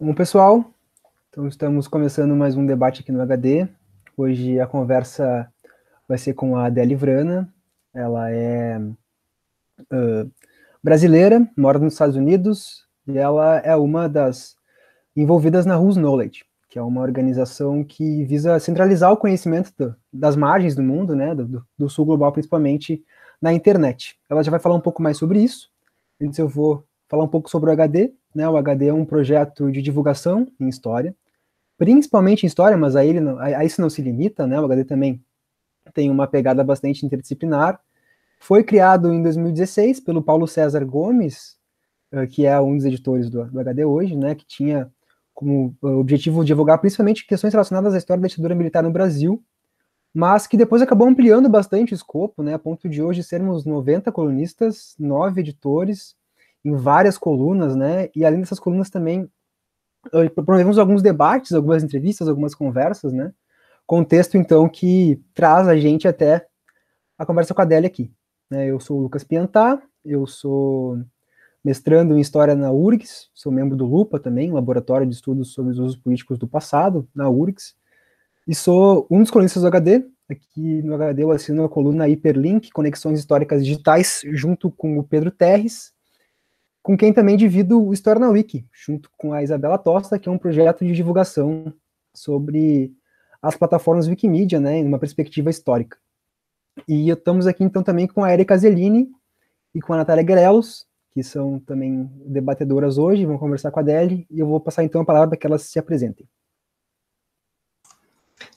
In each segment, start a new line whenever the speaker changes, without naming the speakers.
Bom, pessoal, então estamos começando mais um debate aqui no HD. Hoje a conversa vai ser com a Adélia Vrana. Ela é brasileira, mora nos Estados Unidos e ela é uma das envolvidas na Who's Knowledge, que é uma organização que visa centralizar o conhecimento das margens do mundo, né, do sul global, principalmente na internet. Ela já vai falar um pouco mais sobre isso. Antes eu vou falar um pouco sobre o HD. Né? O HD é um projeto de divulgação em história, principalmente em história, mas a isso não se limita, né? O HD também tem uma pegada bastante interdisciplinar. Foi criado em 2016 pelo Paulo César Gomes, que é um dos editores do HD hoje, né? Que tinha como objetivo divulgar principalmente questões relacionadas à história da ditadura militar no Brasil, mas que depois acabou ampliando bastante o escopo, né? A ponto de hoje sermos 90 colunistas, 9 editores, em várias colunas, né? E além dessas colunas também promovemos alguns debates, algumas entrevistas, algumas conversas, né? Contexto, então, que traz a gente até a conversa com a Adélia aqui. Né? Eu sou o Lucas Piantá, eu sou mestrando em História na URGS, sou membro do LUPA também, Laboratório de Estudos sobre os Usos Políticos do Passado, na URGS, e sou um dos colunistas do HD. Aqui no HD eu assino a coluna Hiperlink, Conexões Históricas Digitais, junto com o Pedro Terres, com quem também divido o História na Wiki, junto com a Isabela Tosta, que é um projeto de divulgação sobre as plataformas Wikimedia, né, em uma perspectiva histórica. E estamos aqui então também com a Erika Zellini e com a Natália Guerelos, que são também debatedoras hoje, vão conversar com a Adélia, e eu vou passar então a palavra para que elas se apresentem.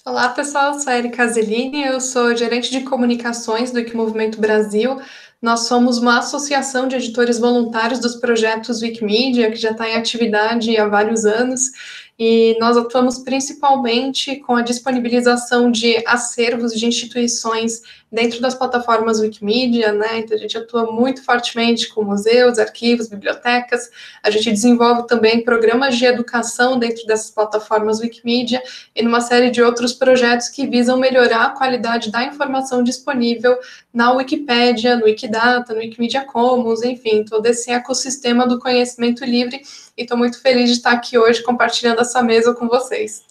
Olá, pessoal, eu sou a Erika Zellini, eu sou gerente de comunicações do Wikimovimento Brasil. Nós somos uma associação de editores voluntários dos projetos Wikimedia, que já está em atividade há vários anos, e nós atuamos principalmente com a disponibilização de acervos de instituições dentro das plataformas Wikimedia, né? Então a gente atua muito fortemente com museus, arquivos, bibliotecas. A gente desenvolve também programas de educação dentro dessas plataformas Wikimedia e numa série de outros projetos que visam melhorar a qualidade da informação disponível na Wikipédia, no Wikidata, no Wikimedia Commons, enfim, todo esse ecossistema do conhecimento livre, e estou muito feliz de estar aqui hoje compartilhando essa mesa com vocês.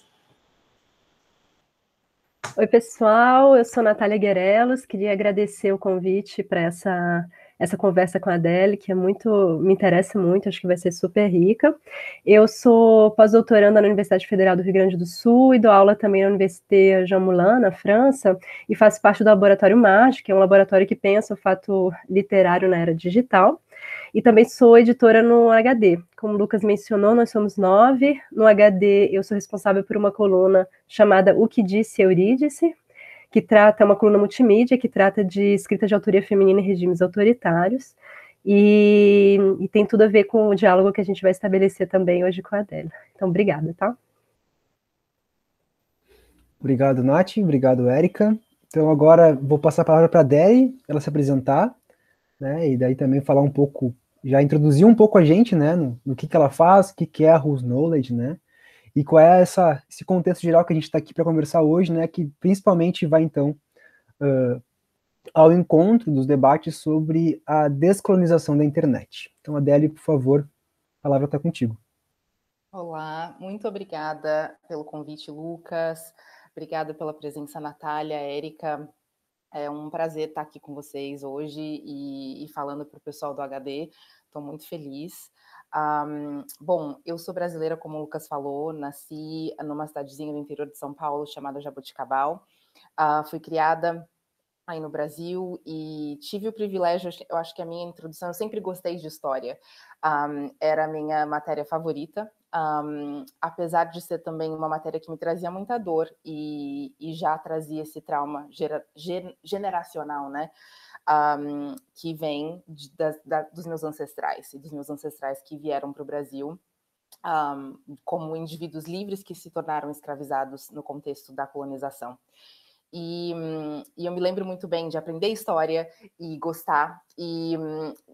Oi, pessoal, eu sou Natália Guerelos, queria agradecer o convite para essa conversa com a Adélia, que me interessa muito, acho que vai ser super rica. Eu sou pós-doutoranda na Universidade Federal do Rio Grande do Sul e dou aula também na Université Jean Moulin, na França, e faço parte do Laboratório MAGE, que é um laboratório que pensa o fato literário na era digital. E também sou editora no HD. Como o Lucas mencionou, nós somos 9. No HD, eu sou responsável por uma coluna chamada O que Disse Eurídice, que trata, uma coluna multimídia, que trata de escrita de autoria feminina em regimes autoritários, e tem tudo a ver com o diálogo que a gente vai estabelecer também hoje com a Adélia. Então, obrigada, tá?
Obrigado, Nath, obrigado, Érica. Então agora vou passar a palavra para a Adélia, ela se apresentar, né, e daí também falar um pouco, já introduzir um pouco a gente, né, no que ela faz, o que é a Who's Knowledge, né, e qual é esse contexto geral que a gente está aqui para conversar hoje, né, que principalmente vai, então, ao encontro dos debates sobre a descolonização da internet. Então, Adélia, por favor, a palavra está contigo.
Olá, muito obrigada pelo convite, Lucas. Obrigada pela presença, Natália, Érica. É um prazer estar aqui com vocês hoje e falando para o pessoal do HD. Estou muito feliz. Bom, eu sou brasileira, como o Lucas falou, nasci numa cidadezinha do interior de São Paulo chamada Jaboticabal. Fui criada aí no Brasil e tive o privilégio, eu acho que a minha introdução, eu sempre gostei de história, era a minha matéria favorita, apesar de ser também uma matéria que me trazia muita dor e já trazia esse trauma generacional, né, que vem dos meus ancestrais, e dos meus ancestrais que vieram para o Brasil, como indivíduos livres que se tornaram escravizados no contexto da colonização. E eu me lembro muito bem de aprender história e gostar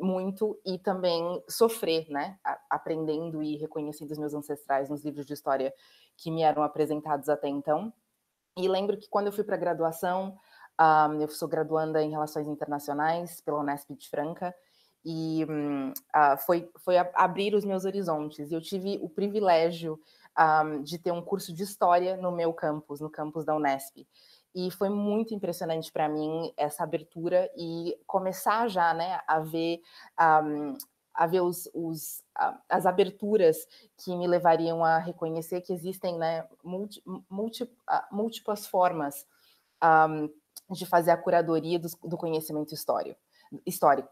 muito, e também sofrer, né, aprendendo e reconhecendo os meus ancestrais nos livros de história que me eram apresentados até então. E lembro que quando eu fui para a graduação, eu sou graduanda em Relações Internacionais pela Unesp de Franca, E foi abrir os meus horizontes. Eu tive o privilégio de ter um curso de História no meu campus, no campus da Unesp. E foi muito impressionante para mim essa abertura e começar já, né, a ver as aberturas que me levariam a reconhecer que existem, né, múltiplas formas de fazer a curadoria do conhecimento histórico,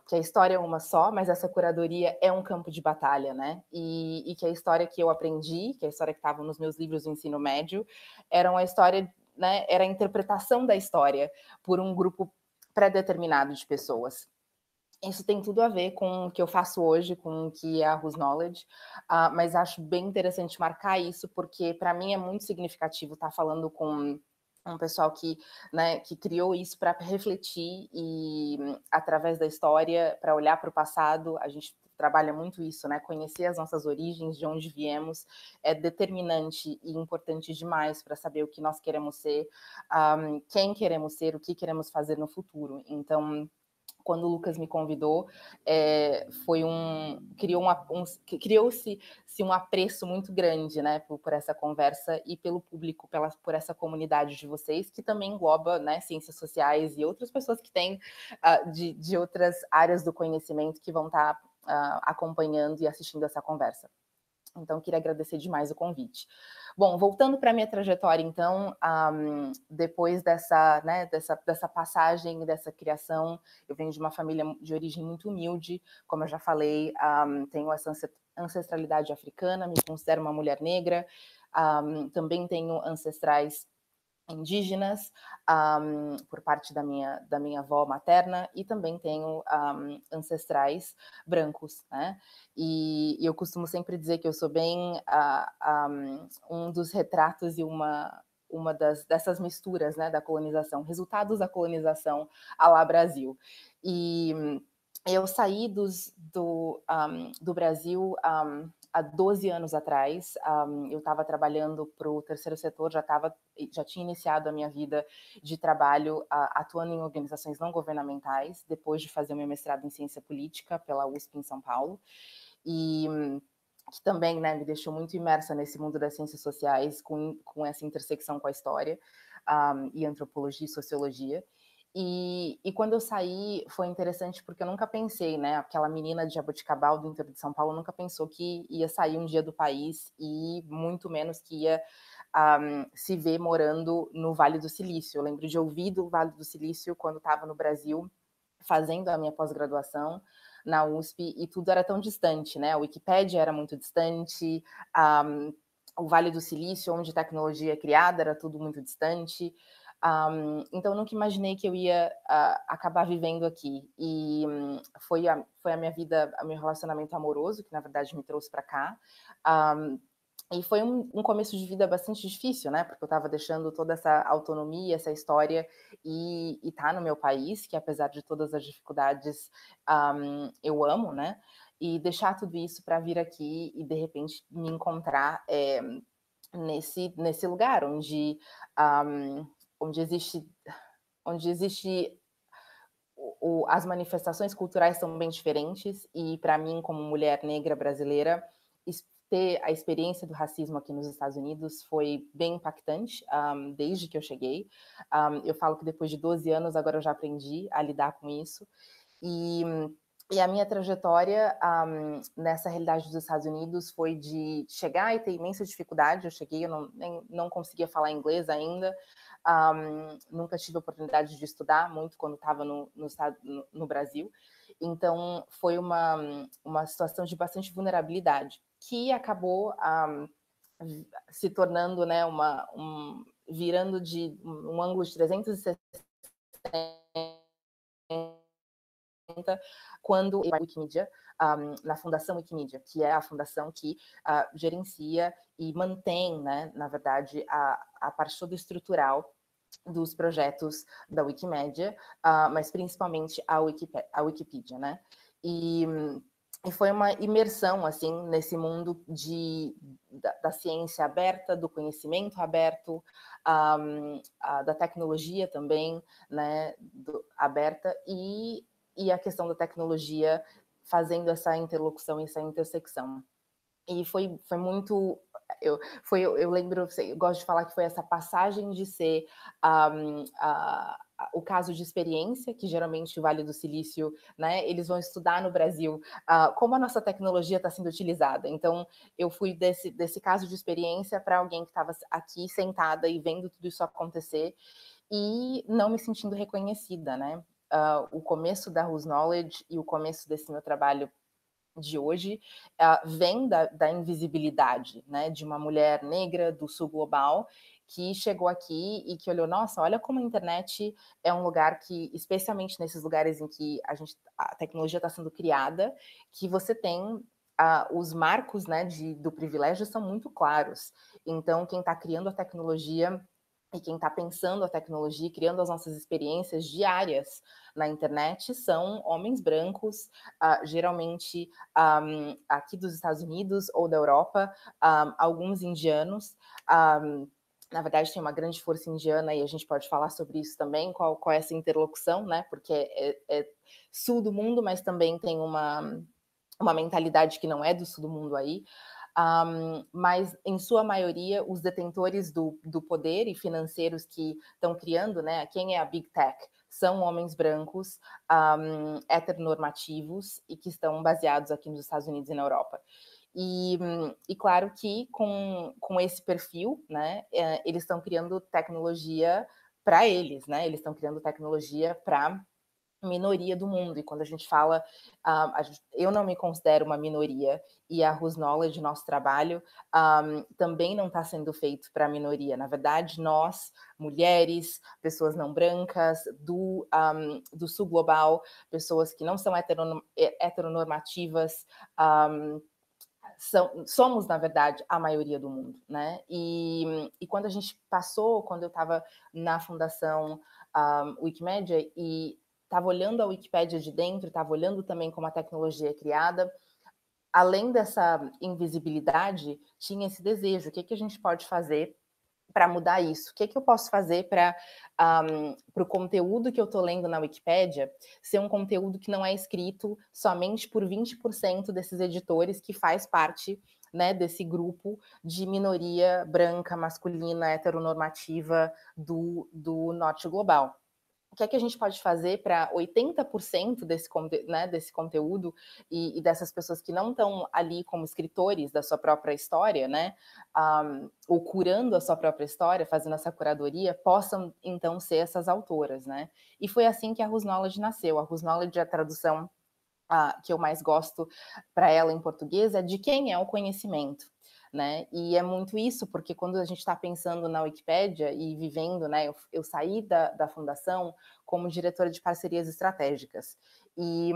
que a história é uma só, mas essa curadoria é um campo de batalha, né? E que a história que eu aprendi, que a história que estava nos meus livros do ensino médio, era uma história, né? Era a interpretação da história por um grupo pré-determinado de pessoas. Isso tem tudo a ver com o que eu faço hoje, com o que é a Whose Knowledge, mas acho bem interessante marcar isso, porque para mim é muito significativo estar falando com um pessoal que, né, que criou isso para refletir e, através da história, para olhar para o passado. A gente trabalha muito isso, né? Conhecer as nossas origens, de onde viemos, é determinante e importante demais para saber o que nós queremos ser, quem queremos ser, o que queremos fazer no futuro. Então, quando o Lucas me convidou, criou-se um apreço muito grande, né, por essa conversa e pelo público, por essa comunidade de vocês, que também engloba, né, ciências sociais e outras pessoas que têm de outras áreas do conhecimento que vão estar acompanhando e assistindo essa conversa. Então, queria agradecer demais o convite. Bom, voltando para a minha trajetória, então, depois dessa passagem, dessa criação, eu venho de uma família de origem muito humilde, como eu já falei, tenho essa ancestralidade africana, me considero uma mulher negra, também tenho ancestrais indígenas, por parte da minha avó materna, e também tenho ancestrais brancos, né? E eu costumo sempre dizer que eu sou bem um dos retratos e uma dessas misturas, né, da colonização, resultados da colonização à lá Brasil. E eu saí do Brasil há 12 anos atrás. Eu estava trabalhando para o terceiro setor, já tinha iniciado a minha vida de trabalho atuando em organizações não governamentais, depois de fazer o meu mestrado em ciência política pela USP em São Paulo, e que também, né, me deixou muito imersa nesse mundo das ciências sociais, com essa intersecção com a história, e antropologia e sociologia. E quando eu saí, foi interessante porque eu nunca pensei, né? Aquela menina de Jaboticabal, do interior de São Paulo, nunca pensou que ia sair um dia do país e muito menos que ia se ver morando no Vale do Silício. Eu lembro de ouvir do Vale do Silício quando estava no Brasil, fazendo a minha pós-graduação na USP, e tudo era tão distante, né? A Wikipédia era muito distante, o Vale do Silício, onde tecnologia é criada, era tudo muito distante. Então, eu nunca imaginei que eu ia acabar vivendo aqui. E foi a minha vida, o meu relacionamento amoroso, que na verdade me trouxe para cá. E foi um começo de vida bastante difícil, né? Porque eu estava deixando toda essa autonomia, essa história, e tá no meu país, que apesar de todas as dificuldades, eu amo, né? E deixar tudo isso para vir aqui e, de repente, me encontrar nesse lugar onde existe as manifestações culturais são bem diferentes, e para mim, como mulher negra brasileira, ter a experiência do racismo aqui nos Estados Unidos foi bem impactante, desde que eu cheguei. Eu falo que depois de 12 anos, agora eu já aprendi a lidar com isso. E a minha trajetória nessa realidade dos Estados Unidos foi de chegar e ter imensa dificuldade. Eu cheguei, eu não conseguia falar inglês ainda, nunca tive a oportunidade de estudar muito quando estava no Brasil. Então, foi uma situação de bastante vulnerabilidade, que acabou se tornando, né, virando de um ângulo de 360 quando a Wikimedia, na Fundação Wikimedia, que é a fundação que gerencia e mantém, né, na verdade, a parte toda estrutural dos projetos da Wikimedia, mas principalmente a Wikipedia, né? E foi uma imersão, assim, nesse mundo da ciência aberta, do conhecimento aberto, da tecnologia também, né, aberta, e a questão da tecnologia fazendo essa interlocução, essa intersecção. E foi muito... Eu lembro, eu gosto de falar que foi essa passagem de ser o caso de experiência, que geralmente o Vale do Silício, né, eles vão estudar no Brasil como a nossa tecnologia está sendo utilizada. Então, eu fui desse caso de experiência para alguém que estava aqui sentada e vendo tudo isso acontecer e não me sentindo reconhecida, né? O começo da Whose Knowledge e o começo desse meu trabalho de hoje vem da invisibilidade, né, de uma mulher negra do sul global que chegou aqui e que olhou, nossa, olha como a internet é um lugar que, especialmente nesses lugares em que a tecnologia está sendo criada, que você tem os marcos, né, do privilégio são muito claros. Então, quem está criando a tecnologia e quem está pensando a tecnologia, criando as nossas experiências diárias na internet, são homens brancos, geralmente aqui dos Estados Unidos ou da Europa, alguns indianos. Na verdade, tem uma grande força indiana e a gente pode falar sobre isso também, qual é essa interlocução, né? Porque é sul do mundo, mas também tem uma mentalidade que não é do sul do mundo aí. Mas, em sua maioria, os detentores do poder e financeiros que estão criando, né, quem é a Big Tech, são homens brancos, heteronormativos e que estão baseados aqui nos Estados Unidos e na Europa. E claro que com esse perfil, né, eles estão criando tecnologia para eles, né, eles estão criando tecnologia para minoria do mundo. E quando a gente fala, eu não me considero uma minoria, e a Whose Knowledge, nosso trabalho, também não está sendo feito para a minoria. Na verdade, nós, mulheres, pessoas não brancas, do sul global, pessoas que não são heteronormativas, somos, na verdade, a maioria do mundo, né? E quando a gente quando eu estava na Fundação Wikimedia e estava olhando a Wikipédia de dentro, estava olhando também como a tecnologia é criada, além dessa invisibilidade, tinha esse desejo, o que a gente pode fazer para mudar isso? O que eu posso fazer para o conteúdo que eu estou lendo na Wikipédia ser um conteúdo que não é escrito somente por 20% desses editores que faz parte, né, desse grupo de minoria branca, masculina, heteronormativa do norte global? O que a gente pode fazer para 80% desse conteúdo e dessas pessoas que não estão ali como escritores da sua própria história, né, ou curando a sua própria história, fazendo essa curadoria, possam, então, ser essas autoras, né? E foi assim que a Whose Knowledge nasceu. A Whose Knowledge, a tradução que eu mais gosto para ela em português é de quem é o conhecimento. Né? E é muito isso, porque quando a gente está pensando na Wikipédia e vivendo, né, eu saí da fundação como diretora de parcerias estratégicas, e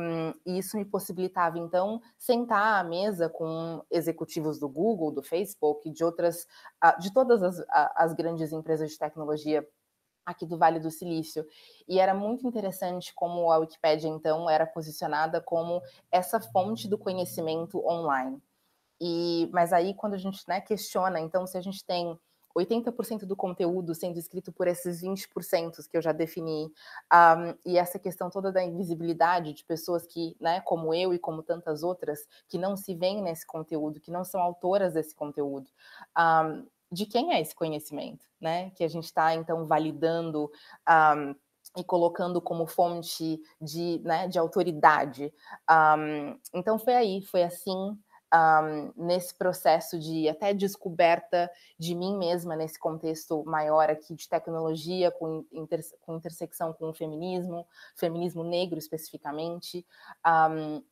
isso me possibilitava, então, sentar à mesa com executivos do Google, do Facebook, de todas as grandes empresas de tecnologia aqui do Vale do Silício. E era muito interessante como a Wikipédia, então, era posicionada como essa fonte do conhecimento online. Mas aí, quando a gente, né, questiona, então, se a gente tem 80% do conteúdo sendo escrito por esses 20% que eu já defini, e essa questão toda da invisibilidade de pessoas que, né, como eu e como tantas outras, que não se veem nesse conteúdo, que não são autoras desse conteúdo, de quem é esse conhecimento, né? Que a gente está, então, validando e colocando como fonte de autoridade. Então, foi assim, nesse processo de até descoberta de mim mesma, nesse contexto maior aqui de tecnologia, com intersecção com o feminismo negro especificamente,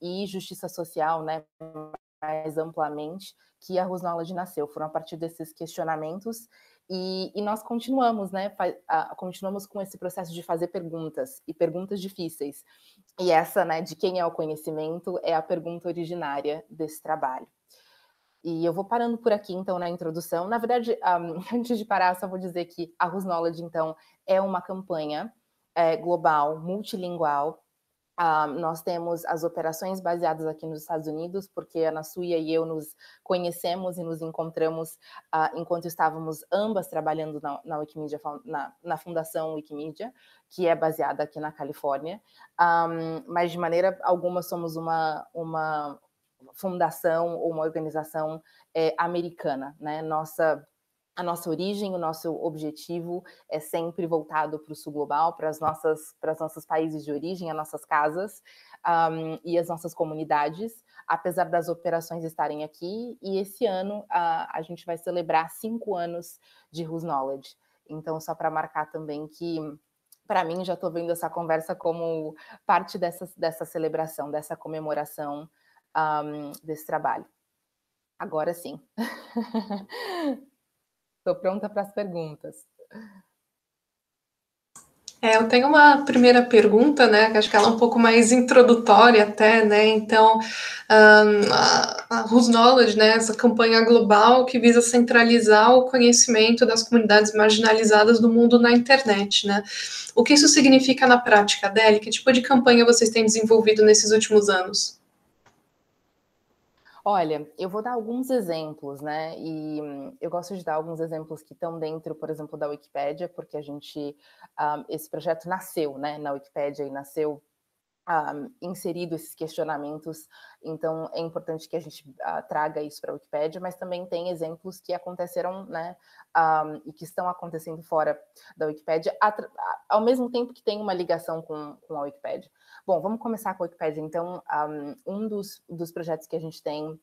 e justiça social, né, mais amplamente, que a Whose Knowledge nasceu. Foram a partir desses questionamentos e nós continuamos, né, continuamos com esse processo de fazer perguntas, e perguntas difíceis. E essa, né, de quem é o conhecimento, é a pergunta originária desse trabalho. E eu vou parando por aqui, então, na introdução. Na verdade, antes de parar, só vou dizer que a Whose Knowledge, então, é uma campanha global, multilingual, Nós temos as operações baseadas aqui nos Estados Unidos, porque a Ana Súia e eu nos conhecemos e nos encontramos enquanto estávamos ambas trabalhando na Wikimedia, na Fundação Wikimedia, que é baseada aqui na Califórnia, mas de maneira alguma somos uma fundação ou uma organização americana, né? A nossa origem, o nosso objetivo é sempre voltado para o sul global, para os nossos países de origem, as nossas casas e as nossas comunidades, apesar das operações estarem aqui. E esse ano a gente vai celebrar 5 anos de Whose Knowledge. Então, só para marcar também que, para mim, já estou vendo essa conversa como parte dessa celebração, dessa comemoração desse trabalho. Agora sim. Estou pronta para as perguntas.
Eu tenho uma primeira pergunta, né, que acho que ela é um pouco mais introdutória até, né, então, a Whose Knowledge, né, essa campanha global que visa centralizar o conhecimento das comunidades marginalizadas do mundo na internet, né. O que isso significa na prática, Adélia? Que tipo de campanha vocês têm desenvolvido nesses últimos anos?
Olha, eu vou dar alguns exemplos, né? E eu gosto de dar alguns exemplos que estão dentro, por exemplo, da Wikipédia, porque esse projeto nasceu, né, na Wikipédia e nasceu inserido esses questionamentos, então é importante que a gente traga isso para a Wikipédia, mas também tem exemplos que aconteceram, né, e que estão acontecendo fora da Wikipédia, ao mesmo tempo que tem uma ligação com a Wikipédia. Bom, vamos começar com a Wikipédia. Então, um dos projetos que a gente tem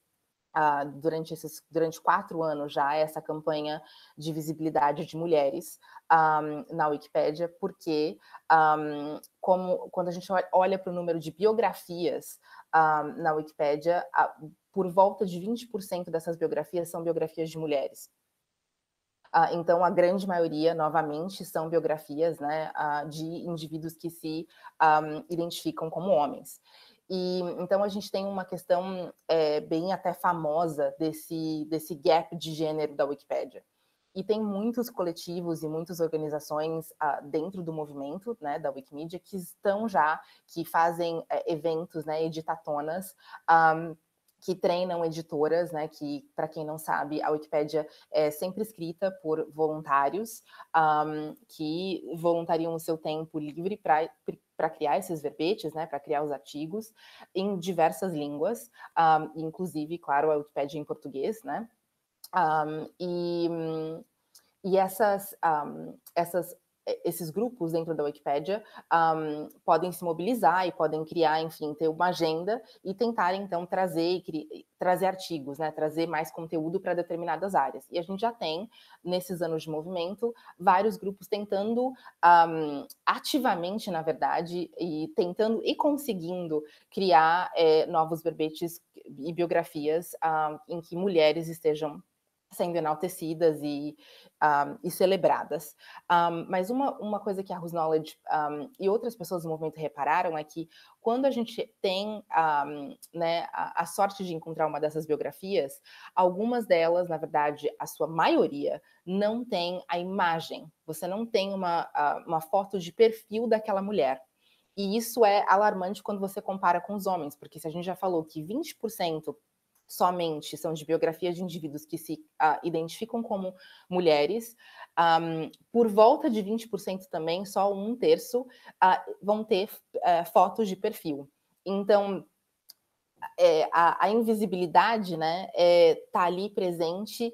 durante 4 anos já é essa campanha de visibilidade de mulheres na Wikipédia, porque quando a gente olha para o número de biografias na Wikipédia, por volta de 20% dessas biografias são biografias de mulheres. Então, a grande maioria, novamente, são biografias, né, de indivíduos que se identificam como homens. E então a gente tem uma questão bem até famosa desse gap de gênero da Wikipédia. E tem muitos coletivos e muitas organizações dentro do movimento, né, da Wikimedia que fazem eventos, né, editatonas, que treinam editoras, né, que, para quem não sabe, a Wikipédia é sempre escrita por voluntários que voluntariam o seu tempo livre para criar esses verbetes, né, para criar os artigos em diversas línguas, inclusive, claro, a Wikipédia em português, né, e esses grupos dentro da Wikipédia podem se mobilizar e podem criar, enfim, ter uma agenda e tentar, então, trazer artigos, né, trazer mais conteúdo para determinadas áreas. E a gente já tem, nesses anos de movimento, vários grupos tentando ativamente, na verdade, e tentando e conseguindo criar novos verbetes e biografias em que mulheres estejam sendo enaltecidas e celebradas. Mas uma coisa que a Whose Knowledge e outras pessoas do movimento repararam é que quando a gente tem né, a sorte de encontrar uma dessas biografias, algumas delas, na verdade, a sua maioria, não tem a imagem. Você não tem uma foto de perfil daquela mulher. E isso é alarmante quando você compara com os homens, porque se a gente já falou que 20% somente são de biografias de indivíduos que se identificam como mulheres, por volta de 20% também, só 1/3 vão ter fotos de perfil. Então, a invisibilidade, né, tá ali presente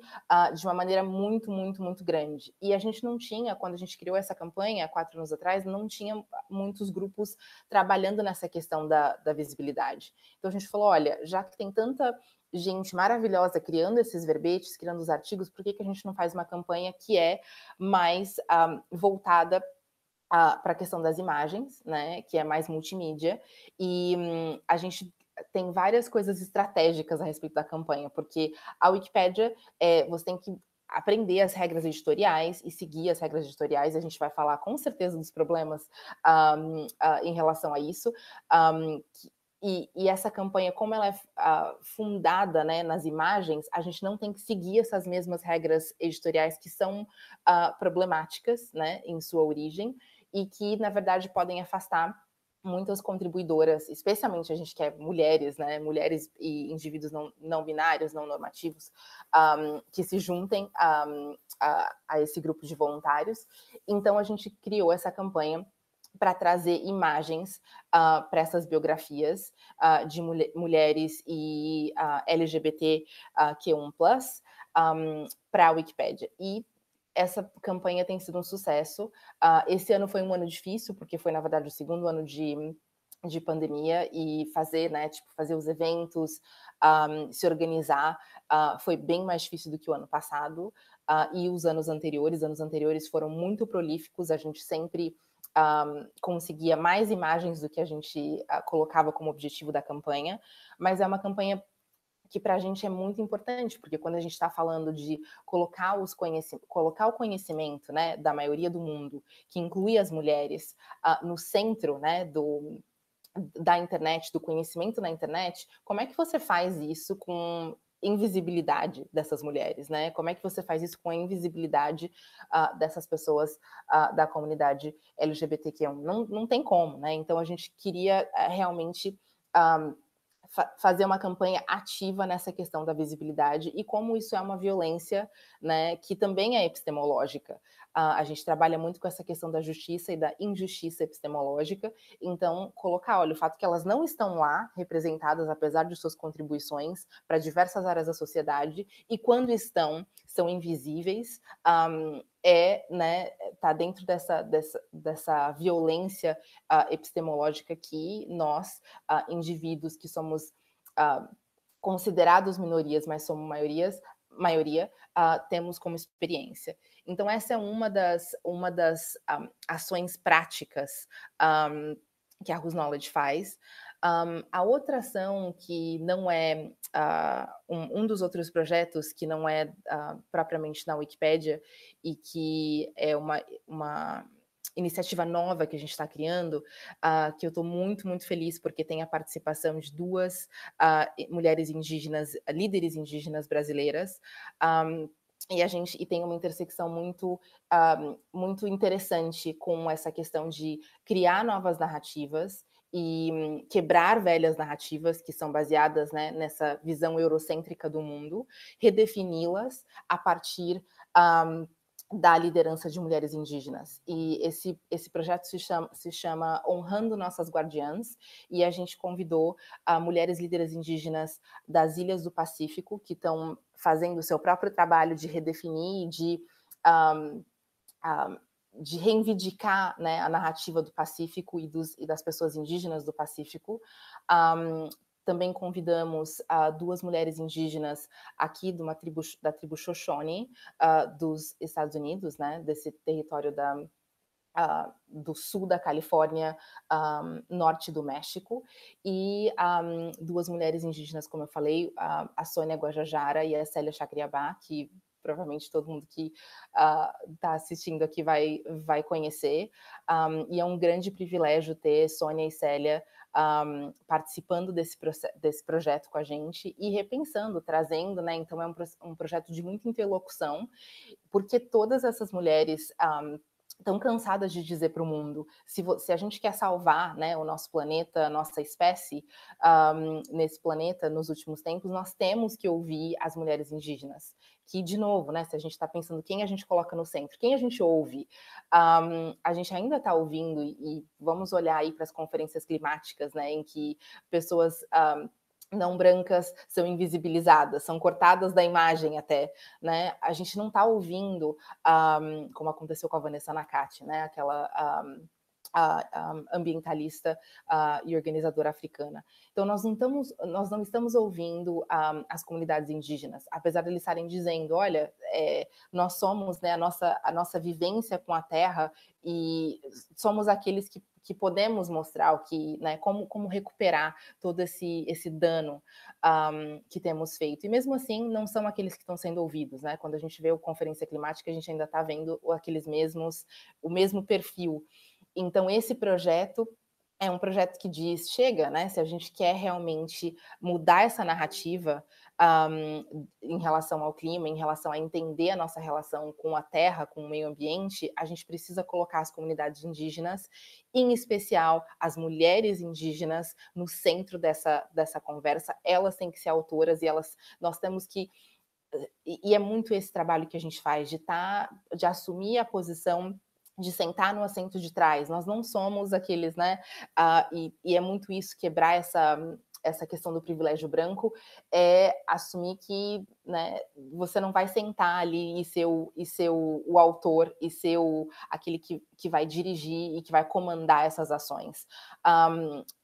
de uma maneira muito, muito, muito grande. E a gente não tinha, quando a gente criou essa campanha, 4 anos atrás, não tinha muitos grupos trabalhando nessa questão da visibilidade. Então a gente falou, olha, já que tem tanta gente maravilhosa criando esses verbetes, criando os artigos, por que a gente não faz uma campanha que é mais voltada para a questão das imagens, né, que é mais multimídia, e a gente tem várias coisas estratégicas a respeito da campanha, porque a Wikipédia, você tem que aprender as regras editoriais e seguir as regras editoriais, a gente vai falar com certeza dos problemas em relação a isso, e essa campanha, como ela é fundada, né, nas imagens, a gente não tem que seguir essas mesmas regras editoriais que são problemáticas, né, em sua origem, e que, na verdade, podem afastar muitas contribuidoras, especialmente a gente que é mulheres, né, mulheres e indivíduos não binários, não normativos, que se juntem a esse grupo de voluntários. Então, a gente criou essa campanha para trazer imagens para essas biografias de mulheres e LGBTQ1+, para a Wikipédia. E essa campanha tem sido um sucesso. Esse ano foi um ano difícil, porque foi, na verdade, o segundo ano de pandemia, e fazer, né, fazer os eventos, se organizar, foi bem mais difícil do que o ano passado. E os anos anteriores foram muito prolíficos, a gente sempre conseguia mais imagens do que a gente colocava como objetivo da campanha, mas é uma campanha que para a gente é muito importante, porque quando a gente está falando de colocar o conhecimento, né, da maioria do mundo, que inclui as mulheres, no centro, né, da internet, do conhecimento na internet, como é que você faz isso com invisibilidade dessas mulheres, né? Como é que você faz isso com a invisibilidade dessas pessoas da comunidade LGBTQ1? Não tem como, né? Então a gente queria realmente fazer uma campanha ativa nessa questão da visibilidade e como isso é uma violência, né, que também é epistemológica. A gente trabalha muito com essa questão da justiça e da injustiça epistemológica, então colocar, olha, o fato que elas não estão lá representadas, apesar de suas contribuições para diversas áreas da sociedade, e quando estão, são invisíveis, né, tá dentro dessa violência epistemológica que nós, indivíduos que somos considerados minorias, mas somos maioria, temos como experiência. Então, essa é uma das ações práticas que a Whose Knowledge faz. A outra ação que não é um dos outros projetos que não é propriamente na Wikipédia e que é uma iniciativa nova que a gente está criando, que eu estou muito, muito feliz porque tem a participação de duas mulheres indígenas, líderes indígenas brasileiras, e tem uma intersecção muito, muito interessante com essa questão de criar novas narrativas e quebrar velhas narrativas que são baseadas, né, nessa visão eurocêntrica do mundo, redefini-las a partir da liderança de mulheres indígenas. E esse projeto se chama Honrando Nossas Guardiãs, e a gente convidou mulheres líderes indígenas das Ilhas do Pacífico, que estão fazendo o seu próprio trabalho de redefinir, de reivindicar, né, a narrativa do Pacífico e das pessoas indígenas do Pacífico. Também convidamos duas mulheres indígenas aqui da tribo Shoshone, dos Estados Unidos, né, desse território do sul da Califórnia, norte do México, e duas mulheres indígenas, como eu falei, a Sônia Guajajara e a Célia Chacriabá, que provavelmente todo mundo que está assistindo aqui vai conhecer, e é um grande privilégio ter Sônia e Célia participando desse projeto com a gente e repensando, trazendo, né? Então é um projeto de muita interlocução, porque todas essas mulheres estão cansadas de dizer para o mundo, se a gente quer salvar, né, o nosso planeta, a nossa espécie nesse planeta, nos últimos tempos, nós temos que ouvir as mulheres indígenas, que, de novo, né, se a gente está pensando quem a gente coloca no centro, quem a gente ouve, a gente ainda está ouvindo, e vamos olhar aí para as conferências climáticas, né, em que pessoas não brancas são invisibilizadas, são cortadas da imagem até, né? A gente não está ouvindo, como aconteceu com a Vanessa Nakate, né? Aquela ambientalista e organizadora africana. Então, nós não estamos ouvindo as comunidades indígenas, apesar de eles estarem dizendo, olha, nós somos, né, a nossa vivência com a terra, e somos aqueles que podemos mostrar né, como recuperar todo esse dano que temos feito. E mesmo assim, não são aqueles que estão sendo ouvidos, né? Quando a gente vê a Conferência Climática, a gente ainda está vendo o mesmo perfil. Então, esse projeto é um projeto que diz, chega, né? Se a gente quer realmente mudar essa narrativa em relação ao clima, em relação a entender a nossa relação com a terra, com o meio ambiente, a gente precisa colocar as comunidades indígenas, em especial as mulheres indígenas, no centro dessa conversa. Elas têm que ser autoras e nós temos que... E é muito esse trabalho que a gente faz, de assumir a posição, de sentar no assento de trás. Nós não somos aqueles, né? E é muito isso, quebrar essa questão do privilégio branco, é assumir que, né, você não vai sentar ali e ser o autor, e ser aquele que vai dirigir e que vai comandar essas ações.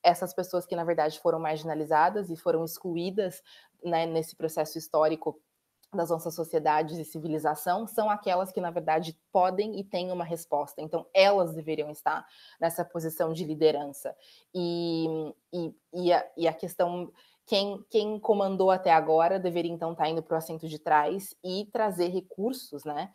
Essas pessoas que, na verdade, foram marginalizadas e foram excluídas, né, nesse processo histórico das nossas sociedades e civilização, são aquelas que, na verdade, podem e têm uma resposta. Então, elas deveriam estar nessa posição de liderança. E a questão... Quem comandou até agora deveria, então, estar indo para o assento de trás e trazer recursos, né?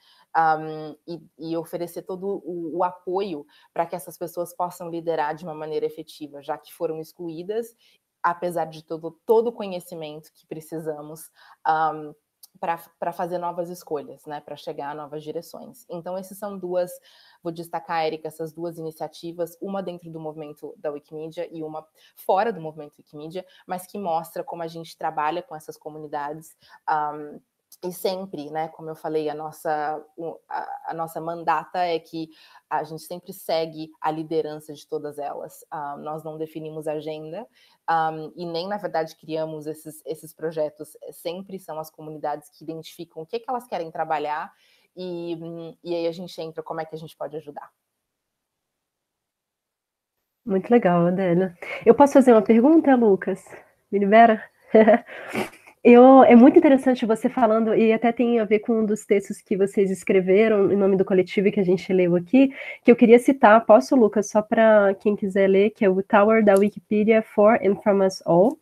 E oferecer todo o apoio para que essas pessoas possam liderar de uma maneira efetiva, já que foram excluídas, apesar de todo o conhecimento que precisamos para fazer novas escolhas, né, para chegar a novas direções. Então, vou destacar, Érica, essas duas iniciativas, uma dentro do movimento da Wikimedia e uma fora do movimento Wikimedia, mas que mostra como a gente trabalha com essas comunidades, e sempre, né, como eu falei, a nossa mandata é que a gente sempre segue a liderança de todas elas. Nós não definimos agenda, e nem, na verdade, criamos esses projetos. Sempre são as comunidades que identificam o que elas querem trabalhar, e aí a gente entra como é que a gente pode ajudar.
Muito legal, Adélia. Eu posso fazer uma pergunta, Lucas? Me libera? É muito interessante você falando, e até tem a ver com um dos textos que vocês escreveram em nome do coletivo e que a gente leu aqui, que eu queria citar. Posso, Lucas, só para quem quiser ler, que é o Tower da Wikipedia for and from us all,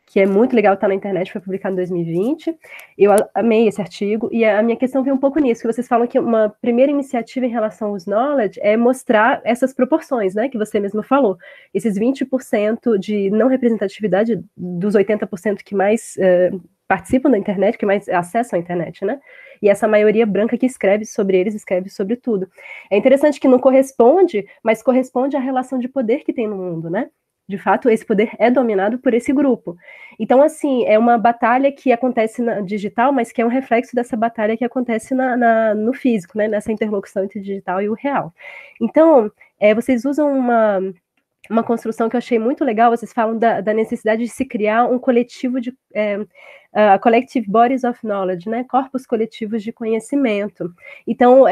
que é muito legal, está na internet, foi publicado em 2020. Eu amei esse artigo, e a minha questão vem um pouco nisso, que vocês falam que uma primeira iniciativa em relação aos knowledge é mostrar essas proporções, né, que você mesmo falou. Esses 20% de não representatividade dos 80% que mais participam da internet, que mais acessam a internet, né? E essa maioria branca que escreve sobre eles, escreve sobre tudo. É interessante que não corresponde, mas corresponde à relação de poder que tem no mundo, né? De fato, esse poder é dominado por esse grupo. Então, assim, é uma batalha que acontece na digital, mas que é um reflexo dessa batalha que acontece no físico, né? Nessa interlocução entre o digital e o real. Então, vocês usam uma construção que eu achei muito legal, vocês falam da necessidade de se criar um coletivo de... collective bodies of knowledge, né? Corpos coletivos de conhecimento. Então,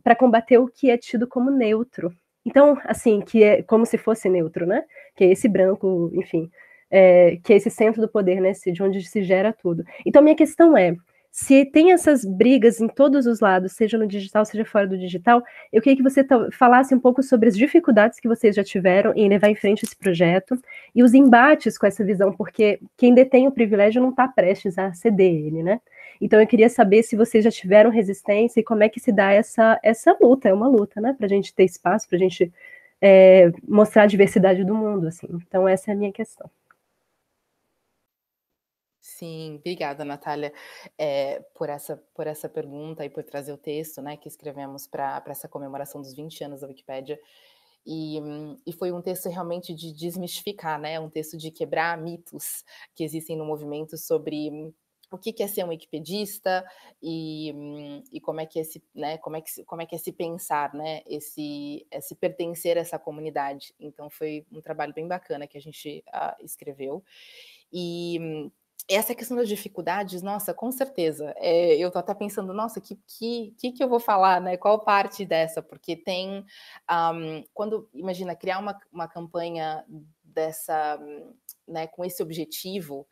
para combater o que é tido como neutro. Então, assim, que é como se fosse neutro, né? Que é esse branco, enfim, que é esse centro do poder, né? De onde se gera tudo. Então, minha questão é, se tem essas brigas em todos os lados, seja no digital, seja fora do digital, eu queria que você falasse um pouco sobre as dificuldades que vocês já tiveram em levar em frente esse projeto e os embates com essa visão, porque quem detém o privilégio não está prestes a ceder ele, né? Então eu queria saber se vocês já tiveram resistência e como é que se dá essa luta, é uma luta, né? Para a gente ter espaço, para a gente mostrar a diversidade do mundo, assim. Então essa é a minha questão.
Sim, obrigada, Natália, por essa pergunta e por trazer o texto, né, que escrevemos para essa comemoração dos 20 anos da Wikipédia. E foi um texto realmente de desmistificar, né, um texto de quebrar mitos que existem no movimento sobre o que é ser um wikipedista e como é que é se pensar, né, esse pertencer a essa comunidade. Então foi um trabalho bem bacana que a gente escreveu. E essa questão das dificuldades, nossa, com certeza. Eu tô até pensando, nossa, que eu vou falar, né? Qual parte dessa? Porque tem... imagina, criar uma campanha dessa... Né, com esse objetivo,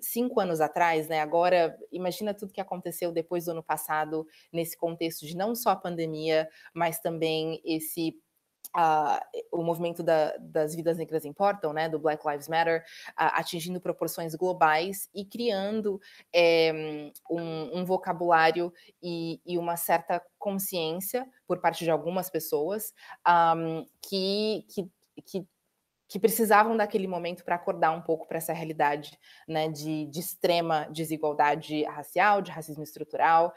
5 anos atrás, né, agora, imagina tudo que aconteceu depois do ano passado, nesse contexto de não só a pandemia, mas também o movimento das vidas negras importam, né, do Black Lives Matter, atingindo proporções globais e criando um vocabulário e uma certa consciência por parte de algumas pessoas que que precisavam daquele momento para acordar um pouco para essa realidade, né, de extrema desigualdade racial, de racismo estrutural,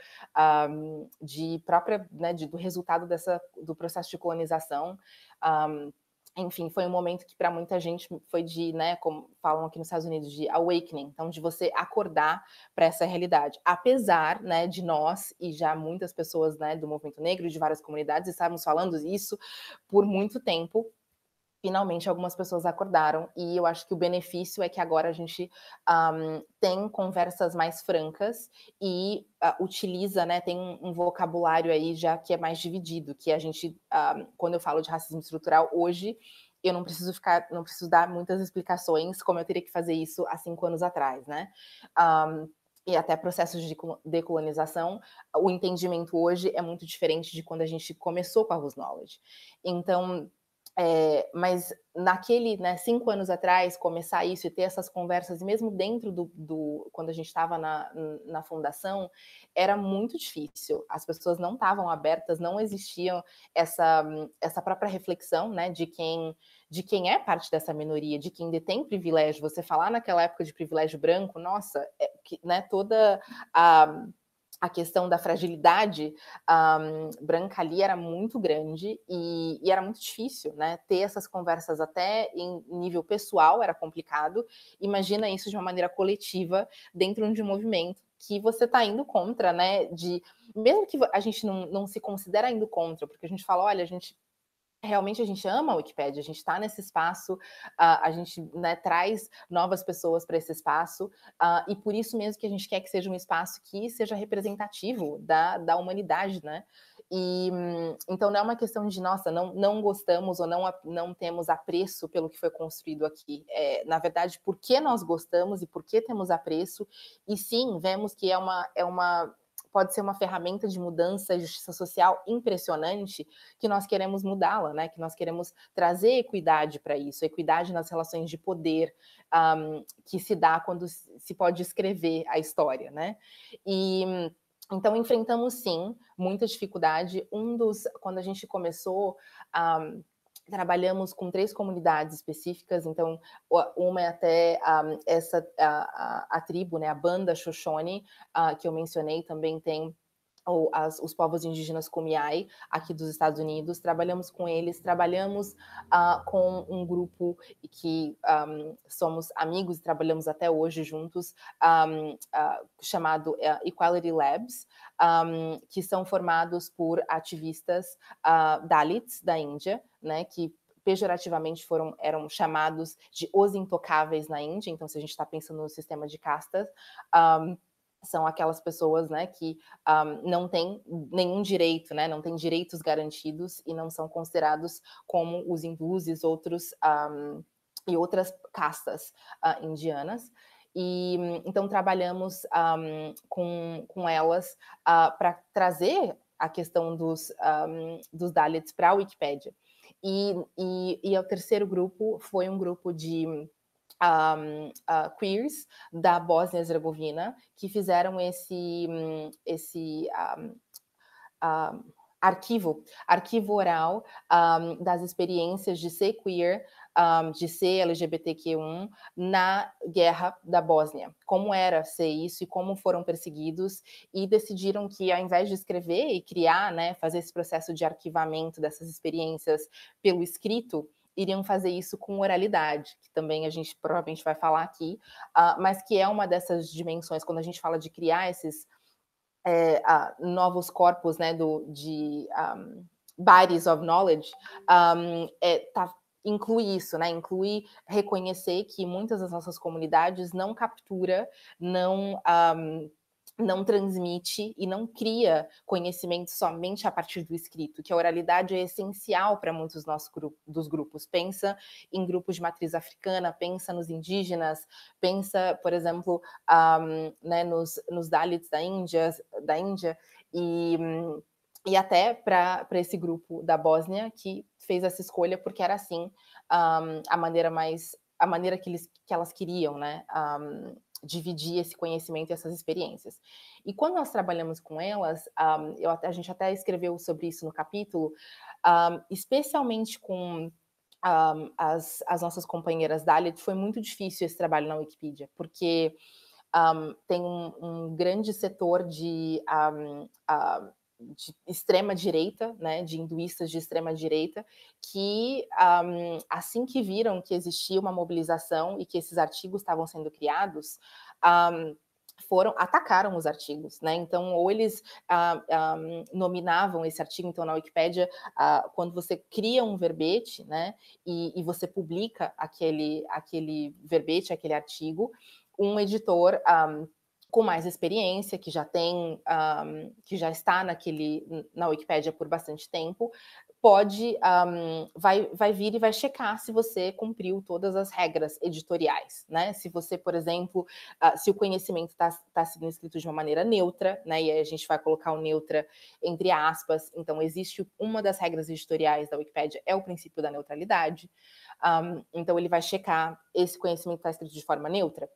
de própria, né, do resultado do processo de colonização. Enfim, foi um momento que para muita gente foi de, né, como falam aqui nos Estados Unidos, de awakening, então de você acordar para essa realidade. Apesar, né, de nós e já muitas pessoas, né, do movimento negro e de várias comunidades estávamos falando isso por muito tempo, finalmente algumas pessoas acordaram, e eu acho que o benefício é que agora a gente tem conversas mais francas e utiliza, né, tem um vocabulário aí já que é mais dividido, que a gente, quando eu falo de racismo estrutural, hoje eu não preciso dar muitas explicações como eu teria que fazer isso há 5 anos atrás, né? E até processos de decolonização, o entendimento hoje é muito diferente de quando a gente começou com a Whose Knowledge. Então, mas naquele, né, 5 anos atrás, começar isso e ter essas conversas, mesmo dentro quando a gente estava na fundação, era muito difícil. As pessoas não estavam abertas, não existiam essa própria reflexão, né, de quem é parte dessa minoria, de quem detém privilégio. Você falar naquela época de privilégio branco, nossa, né, toda a questão da fragilidade branca ali era muito grande e era muito difícil, né? Ter essas conversas até em nível pessoal era complicado. Imagina isso de uma maneira coletiva dentro de um movimento que você está indo contra, né? Mesmo que a gente não se considera indo contra, porque a gente fala, olha, realmente a gente ama a Wikipédia, a gente está nesse espaço, a gente, né, traz novas pessoas para esse espaço, e por isso mesmo que a gente quer que seja um espaço que seja representativo da humanidade, né? E então não é uma questão de, nossa, não gostamos ou não temos apreço pelo que foi construído aqui. Na verdade, por que nós gostamos e por que temos apreço, e sim, vemos que pode ser uma ferramenta de mudança e justiça social impressionante, que nós queremos mudá-la, né? Que nós queremos trazer equidade para isso, equidade nas relações de poder que se dá quando se pode escrever a história, né? E então enfrentamos sim muita dificuldade. Quando a gente começou trabalhamos com 3 comunidades específicas, então uma é até a tribo, né, a banda Shoshone, que eu mencionei, também tem os povos indígenas Kumeyaay, aqui dos Estados Unidos, trabalhamos com eles, trabalhamos com um grupo que somos amigos e trabalhamos até hoje juntos, chamado Equality Labs, que são formados por ativistas Dalits da Índia, né, que pejorativamente eram chamados de os intocáveis na Índia. Então, se a gente está pensando no sistema de castas, são aquelas pessoas, né, que não têm nenhum direito, né, não têm direitos garantidos e não são considerados como os hindus e outras castas indianas. E então trabalhamos com elas para trazer a questão dos Dalits para a Wikipédia. E o terceiro grupo foi um grupo de queers da Bósnia-Herzegovina que fizeram esse arquivo oral das experiências de ser queer, de ser LGBTQ1 na guerra da Bósnia. Como era ser isso e como foram perseguidos, e decidiram que ao invés de escrever e criar, né, fazer esse processo de arquivamento dessas experiências pelo escrito, iriam fazer isso com oralidade, que também a gente provavelmente vai falar aqui, mas que é uma dessas dimensões, quando a gente fala de criar esses novos corpos, né, de bodies of knowledge, inclui isso, né? Inclui reconhecer que muitas das nossas comunidades não captura, não transmite e não cria conhecimento somente a partir do escrito, que a oralidade é essencial para muitos dos grupos. Pensa em grupos de matriz africana, pensa nos indígenas, pensa, por exemplo, né, nos Dalits da Índia e até para esse grupo da Bósnia que fez essa escolha porque era assim a maneira que elas queriam, né, dividir esse conhecimento e essas experiências. E quando nós trabalhamos com elas, a gente até escreveu sobre isso no capítulo, especialmente com as nossas companheiras Dalit, foi muito difícil esse trabalho na Wikipedia, porque tem um grande setor de extrema-direita, né, de hinduístas de extrema-direita, que assim que viram que existia uma mobilização e que esses artigos estavam sendo criados, atacaram os artigos, né? Então, ou eles nominavam esse artigo, então na Wikipédia, quando você cria um verbete, né, e você publica aquele verbete, aquele artigo, um editor com mais experiência, que já tem, que já está na Wikipédia por bastante tempo, vai vir e vai checar se você cumpriu todas as regras editoriais, né? Se você, por exemplo, se o conhecimento está sendo escrito de uma maneira neutra, né? E aí a gente vai colocar o neutra entre aspas. Então, existe uma das regras editoriais da Wikipédia, é o princípio da neutralidade. Então, ele vai checar esse conhecimento está escrito de forma neutra.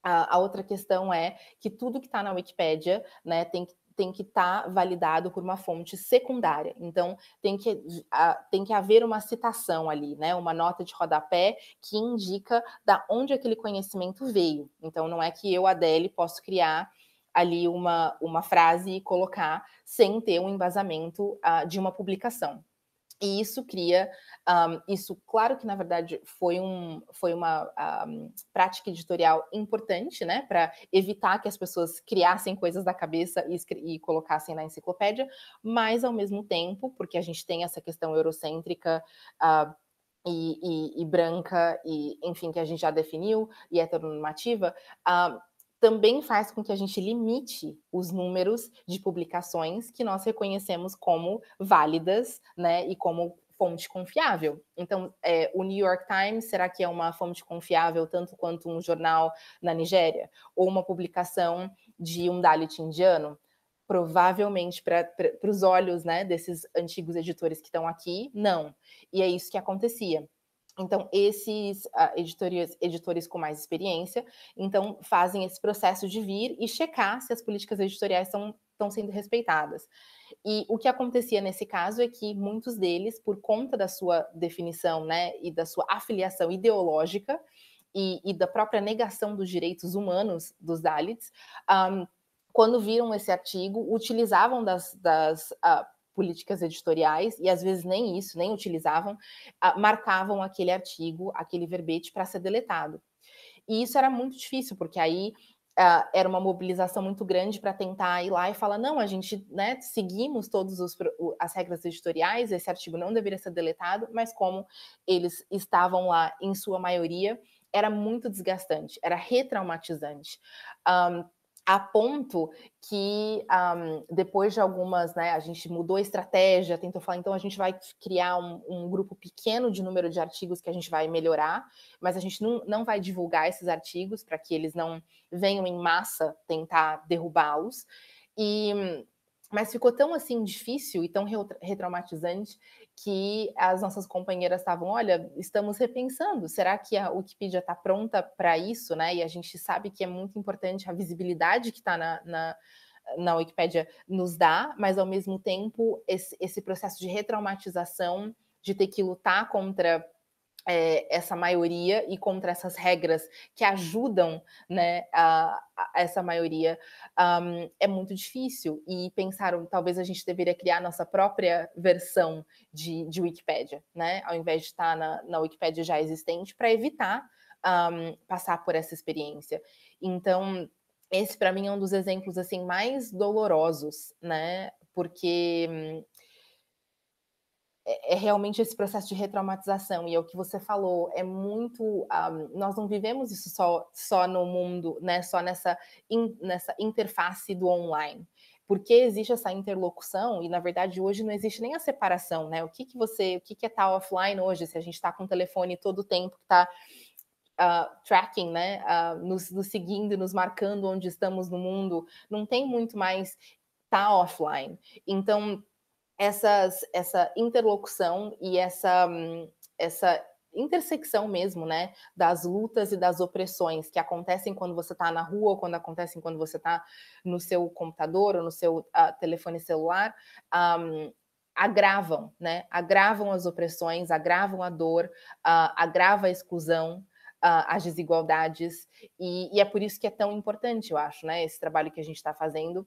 A outra questão é que tudo que está na Wikipédia, né, tem que estar validado por uma fonte secundária. Então, tem que haver uma citação ali, né, uma nota de rodapé que indica da onde aquele conhecimento veio. Então, não é que eu, Adele, posso criar ali uma frase e colocar sem ter um embasamento de uma publicação. E isso cria, claro que na verdade foi uma prática editorial importante, né, para evitar que as pessoas criassem coisas da cabeça e colocassem na enciclopédia, mas ao mesmo tempo, porque a gente tem essa questão eurocêntrica e branca, e enfim, que a gente já definiu, e heteronormativa, também faz com que a gente limite os números de publicações que nós reconhecemos como válidas, né, e como fonte confiável. Então, o New York Times, será que é uma fonte confiável tanto quanto um jornal na Nigéria? Ou uma publicação de um Dalit indiano? Provavelmente, para os olhos, né, desses antigos editores que estão aqui, não. E é isso que acontecia. Então, esses editores com mais experiência, então, fazem esse processo de vir e checar se as políticas editoriais estão sendo respeitadas. E o que acontecia nesse caso é que muitos deles, por conta da sua definição, né, e da sua afiliação ideológica e da própria negação dos direitos humanos dos Dalits, quando viram esse artigo, utilizavam das políticas editoriais, e às vezes nem isso, nem utilizavam, marcavam aquele artigo, aquele verbete para ser deletado. E isso era muito difícil, porque aí era uma mobilização muito grande para tentar ir lá e falar, não, a gente, né, seguimos todas as regras editoriais, esse artigo não deveria ser deletado, mas como eles estavam lá em sua maioria, era muito desgastante, era retraumatizante. A ponto que depois de algumas, né, a gente mudou a estratégia, tentou falar, então a gente vai criar um grupo pequeno de número de artigos que a gente vai melhorar, mas a gente não vai divulgar esses artigos para que eles não venham em massa tentar derrubá-los. Mas ficou tão assim difícil e tão retraumatizante que as nossas companheiras estavam, olha, estamos repensando, será que a Wikipedia está pronta para isso, né? E a gente sabe que é muito importante a visibilidade que está na Wikipédia nos dá, mas ao mesmo tempo esse processo de retraumatização, de ter que lutar contra essa maioria e contra essas regras que ajudam, né, essa maioria, é muito difícil. E pensaram, talvez a gente deveria criar nossa própria versão de Wikipédia, né, ao invés de estar na Wikipédia já existente, para evitar passar por essa experiência. Então, esse para mim é um dos exemplos assim mais dolorosos, né, porque é realmente esse processo de retraumatização, e é o que você falou, é muito... nós não vivemos isso só no mundo, né, só nessa interface do online, porque existe essa interlocução, e na verdade hoje não existe nem a separação, né, o que é estar offline hoje, se a gente está com o telefone todo o tempo que está tracking, né, nos seguindo, nos marcando onde estamos no mundo, não tem muito mais estar offline. Então, essa interlocução e essa intersecção mesmo, né, das lutas e das opressões que acontecem quando você está na rua ou quando acontecem quando você está no seu computador ou no seu telefone celular, agravam, né? Agravam as opressões, agravam a dor, agrava a exclusão, as desigualdades, e é por isso que é tão importante, eu acho, né, esse trabalho que a gente está fazendo,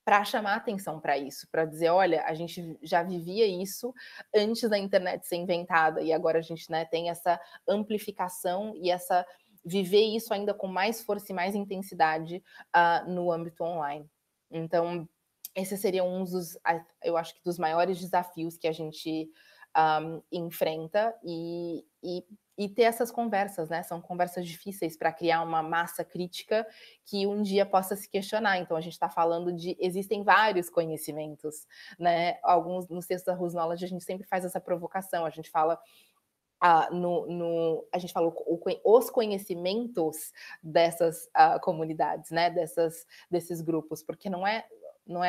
para chamar atenção para isso, para dizer, olha, a gente já vivia isso antes da internet ser inventada, e agora a gente, né, tem essa amplificação e essa viver isso ainda com mais força e mais intensidade no âmbito online. Então, esse seria um dos, eu acho que dos maiores desafios que a gente enfrenta, e ter essas conversas, né? São conversas difíceis para criar uma massa crítica que um dia possa se questionar. Então, a gente está falando de... Existem vários conhecimentos, né? Alguns, no texto da Whose Knowledge, a gente sempre faz essa provocação. A gente fala... a gente falou os conhecimentos dessas comunidades, né? Desses grupos, porque não é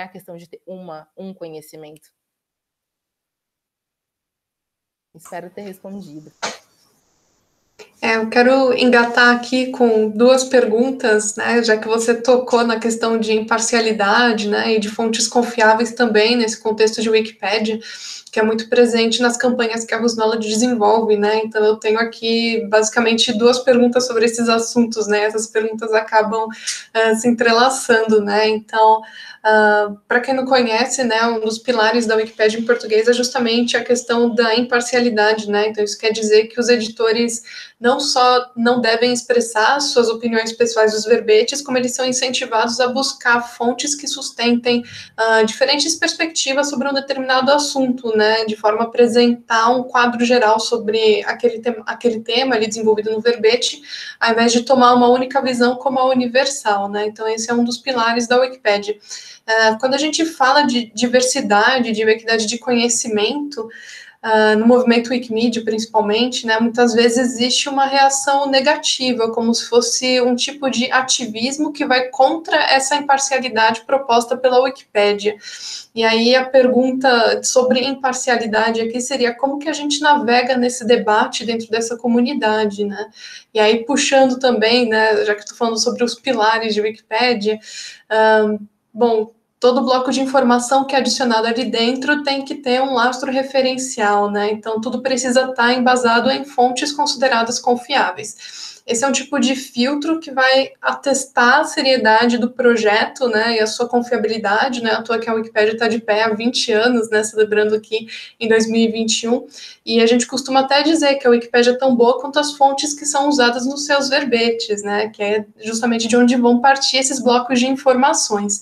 a questão de ter um conhecimento. Espero ter respondido.
Eu quero engatar aqui com duas perguntas, né, já que você tocou na questão de imparcialidade, né, e de fontes confiáveis também nesse contexto de Wikipédia, que é muito presente nas campanhas que a Whose Knowledge desenvolve, né, então eu tenho aqui basicamente duas perguntas sobre esses assuntos, né, essas perguntas acabam se entrelaçando, né, então, para quem não conhece, né, um dos pilares da Wikipédia em português é justamente a questão da imparcialidade, né, então isso quer dizer que os editores não só não devem expressar suas opiniões pessoais dos verbetes, como eles são incentivados a buscar fontes que sustentem diferentes perspectivas sobre um determinado assunto, né, de forma a apresentar um quadro geral sobre aquele tema ali desenvolvido no verbete, ao invés de tomar uma única visão como a universal, né, então esse é um dos pilares da Wikipédia. Quando a gente fala de diversidade, de equidade de conhecimento, no movimento Wikimedia, principalmente, né, muitas vezes existe uma reação negativa, como se fosse um tipo de ativismo que vai contra essa imparcialidade proposta pela Wikipédia. E aí a pergunta sobre imparcialidade aqui seria como que a gente navega nesse debate dentro dessa comunidade, né? E aí puxando também, né, já que estou falando sobre os pilares de Wikipédia, bom, todo bloco de informação que é adicionado ali dentro tem que ter um lastro referencial, né? Então, tudo precisa estar embasado em fontes consideradas confiáveis. Esse é um tipo de filtro que vai atestar a seriedade do projeto, né, e a sua confiabilidade, né, à toa que a Wikipédia está de pé há 20 anos, né, celebrando aqui em 2021, e a gente costuma até dizer que a Wikipédia é tão boa quanto as fontes que são usadas nos seus verbetes, né, que é justamente de onde vão partir esses blocos de informações.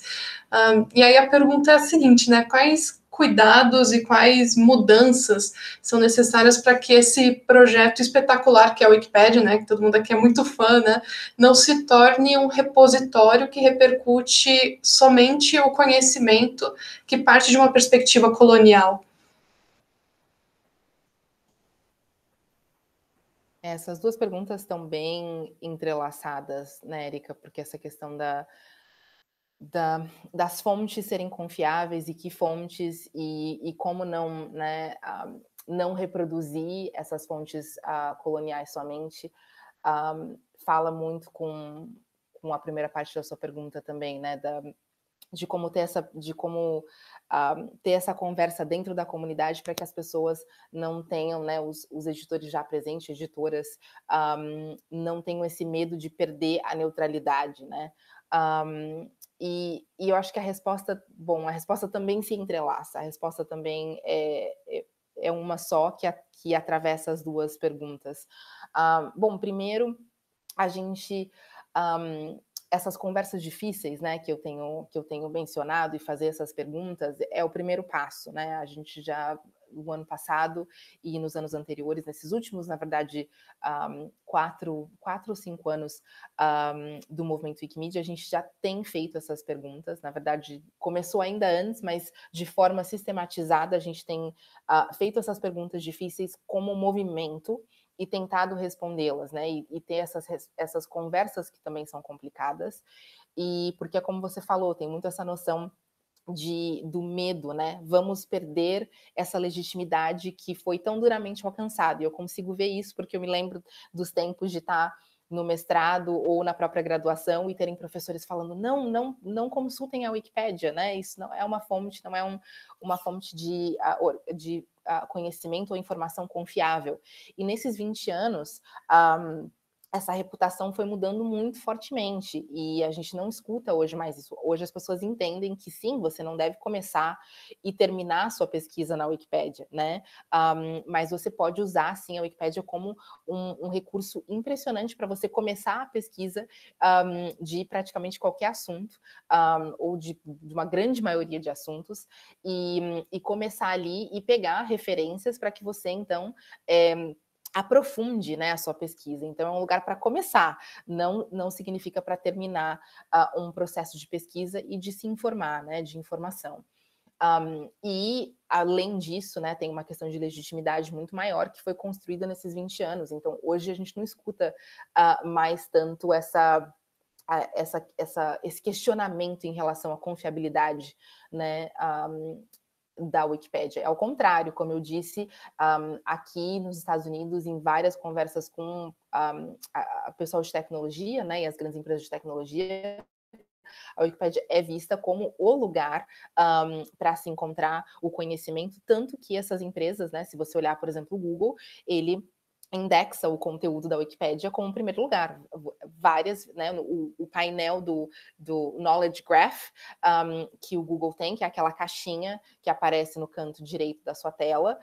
E aí a pergunta é a seguinte, né, quais cuidados e quais mudanças são necessárias para que esse projeto espetacular que é a Wikipédia, né, que todo mundo aqui é muito fã, né, não se torne um repositório que repercute somente o conhecimento que parte de uma perspectiva colonial?
Essas duas perguntas estão bem entrelaçadas, né, Érica, porque essa questão das fontes serem confiáveis e que fontes e como não, né, não reproduzir essas fontes coloniais somente, fala muito com a primeira parte da sua pergunta também, né, de como ter essa conversa dentro da comunidade para que as pessoas não tenham, né, os editores já presentes, editoras, não tenham esse medo de perder a neutralidade, né? E eu acho que a resposta também se entrelaça, a resposta também é uma só que atravessa as duas perguntas. Bom, primeiro, a gente... essas conversas difíceis, né, que eu tenho mencionado, e fazer essas perguntas é o primeiro passo, né? A gente já, no ano passado e nos anos anteriores, nesses últimos, na verdade, 4 ou 5 anos do movimento Wikimedia, a gente já tem feito essas perguntas. Na verdade, começou ainda antes, mas de forma sistematizada a gente tem feito essas perguntas difíceis como movimento e tentado respondê-las, né? E ter essas conversas que também são complicadas. E porque, como você falou, tem muito essa noção do medo, né? Vamos perder essa legitimidade que foi tão duramente alcançada. E eu consigo ver isso porque eu me lembro dos tempos de estar no mestrado ou na própria graduação e terem professores falando, não consultem a Wikipédia, né? Isso não é uma fonte, não é uma fonte de conhecimento ou informação confiável. E nesses 20 anos, essa reputação foi mudando muito fortemente e a gente não escuta hoje mais isso. Hoje as pessoas entendem que sim, você não deve começar e terminar a sua pesquisa na Wikipédia, né? Mas você pode usar, sim, a Wikipédia como um recurso impressionante para você começar a pesquisa de praticamente qualquer assunto, ou de uma grande maioria de assuntos, e começar ali e pegar referências para que você, então, aprofunde, né, a sua pesquisa. Então, é um lugar para começar, não significa para terminar um processo de pesquisa e de se informar, né, de informação. E, além disso, né, tem uma questão de legitimidade muito maior que foi construída nesses 20 anos. Então, hoje a gente não escuta mais tanto esse questionamento em relação à confiabilidade, né, da Wikipédia. Ao contrário, como eu disse, aqui nos Estados Unidos, em várias conversas com a pessoal de tecnologia, né, e as grandes empresas de tecnologia, a Wikipédia é vista como o lugar para se encontrar o conhecimento, tanto que essas empresas, né, se você olhar, por exemplo, o Google, ele indexa o conteúdo da Wikipédia como primeiro lugar. Várias, né, o painel do Knowledge Graph que o Google tem, que é aquela caixinha que aparece no canto direito da sua tela,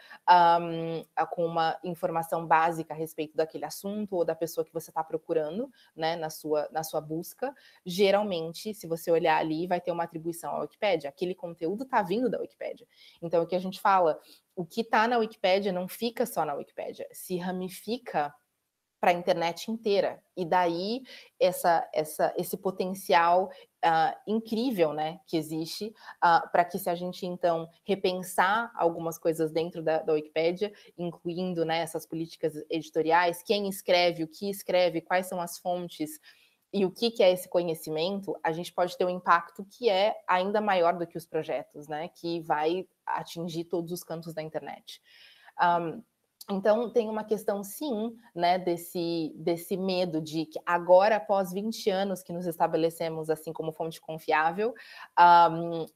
com uma informação básica a respeito daquele assunto ou da pessoa que você está procurando, né, na sua busca. Geralmente, se você olhar ali, vai ter uma atribuição à Wikipédia. Aquele conteúdo está vindo da Wikipédia. Então, o que a gente fala, o que está na Wikipédia não fica só na Wikipédia, se ramifica para a internet inteira. E daí esse potencial incrível, né, que existe para que, se a gente, então, repensar algumas coisas dentro da Wikipédia, incluindo, né, essas políticas editoriais, quem escreve, o que escreve, quais são as fontes, e o que é esse conhecimento, a gente pode ter um impacto que é ainda maior do que os projetos, né? Que vai atingir todos os cantos da internet. Então, tem uma questão, sim, né, desse medo de que agora, após 20 anos que nos estabelecemos assim como fonte confiável,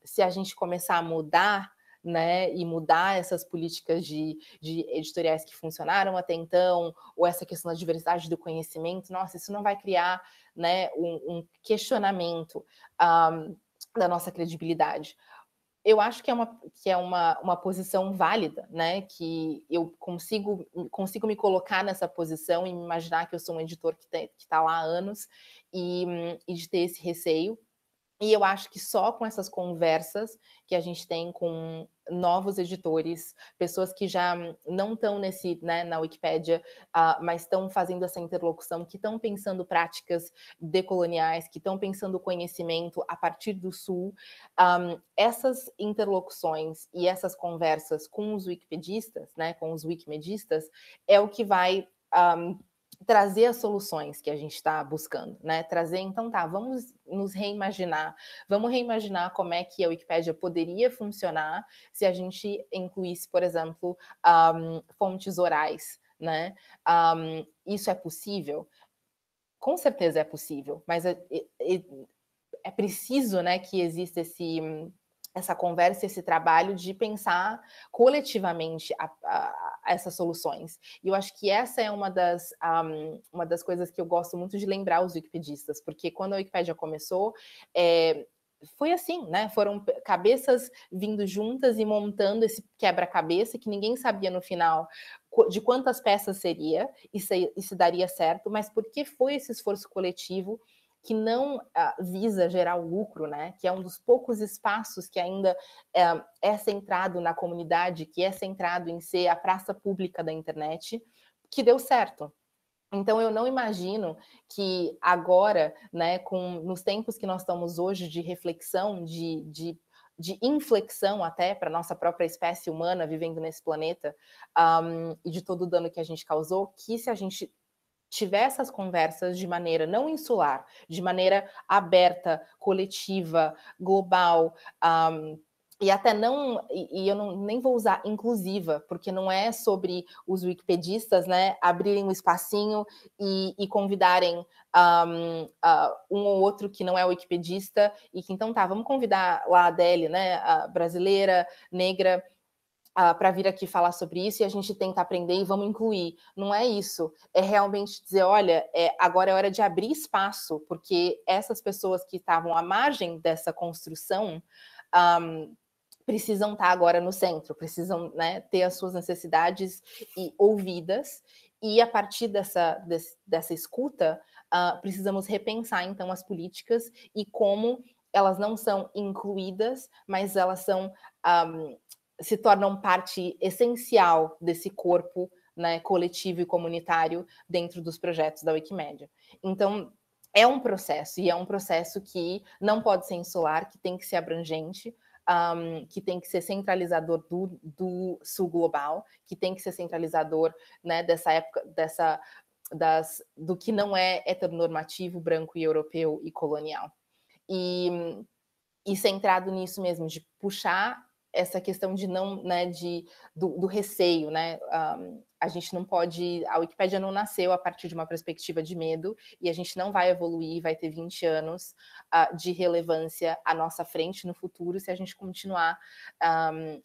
se a gente começar a mudar, né, e mudar essas políticas de editoriais que funcionaram até então, ou essa questão da diversidade do conhecimento, nossa, isso não vai criar, né, um questionamento da nossa credibilidade. Eu acho que é uma posição válida, né? Que eu consigo me colocar nessa posição e me imaginar que eu sou um editor que está lá há anos e de ter esse receio. E eu acho que só com essas conversas que a gente tem com novos editores, pessoas que já não estão né, na Wikipédia, mas estão fazendo essa interlocução, que estão pensando práticas decoloniais, que estão pensando conhecimento a partir do Sul, essas interlocuções e essas conversas com os wikipedistas, né, com os wikimedistas, é o que vai trazer as soluções que a gente está buscando, né? Trazer, então tá, vamos nos reimaginar, vamos reimaginar como é que a Wikipédia poderia funcionar se a gente incluísse, por exemplo, fontes orais, né? Isso é possível? Com certeza é possível, mas é preciso, né, que exista essa conversa, esse trabalho de pensar coletivamente essas soluções. E eu acho que essa é uma das coisas que eu gosto muito de lembrar os wikipedistas, porque quando a Wikipédia começou, foi assim, né? Foram cabeças vindo juntas e montando esse quebra-cabeça que ninguém sabia no final de quantas peças seria e se daria certo, mas porque foi esse esforço coletivo que não visa gerar o lucro, né? Que é um dos poucos espaços que ainda é centrado na comunidade, que é centrado em ser a praça pública da internet, que deu certo. Então, eu não imagino que agora, né, nos tempos que nós estamos hoje de reflexão, de inflexão até para a nossa própria espécie humana vivendo nesse planeta, e de todo o dano que a gente causou, que se a gente tiver essas conversas de maneira não insular, de maneira aberta, coletiva, global, e até não, e eu não, nem vou usar inclusiva, porque não é sobre os wikipedistas, né, abrirem um espacinho e convidarem um ou outro que não é wikipedista, e que então tá, vamos convidar lá a Adele, né, a brasileira, negra, para vir aqui falar sobre isso, e a gente tenta aprender e vamos incluir. Não é isso, é realmente dizer, olha, agora é hora de abrir espaço, porque essas pessoas que estavam à margem dessa construção, precisam estar agora no centro, precisam, né, ter as suas necessidades ouvidas, e a partir dessa escuta, precisamos repensar, então, as políticas e como elas não são incluídas, mas elas são, se tornam parte essencial desse corpo, né, coletivo e comunitário dentro dos projetos da Wikimedia. Então, é um processo, e é um processo que não pode ser insular, que tem que ser abrangente, que tem que ser centralizador do sul global, que tem que ser centralizador, né, dessa época, do que não é heteronormativo, branco e europeu e colonial. E centrado nisso mesmo, de puxar essa questão de não, né, do receio, né? A gente não pode, a Wikipédia não nasceu a partir de uma perspectiva de medo, e a gente não vai evoluir, vai ter 20 anos de relevância à nossa frente no futuro se a gente continuar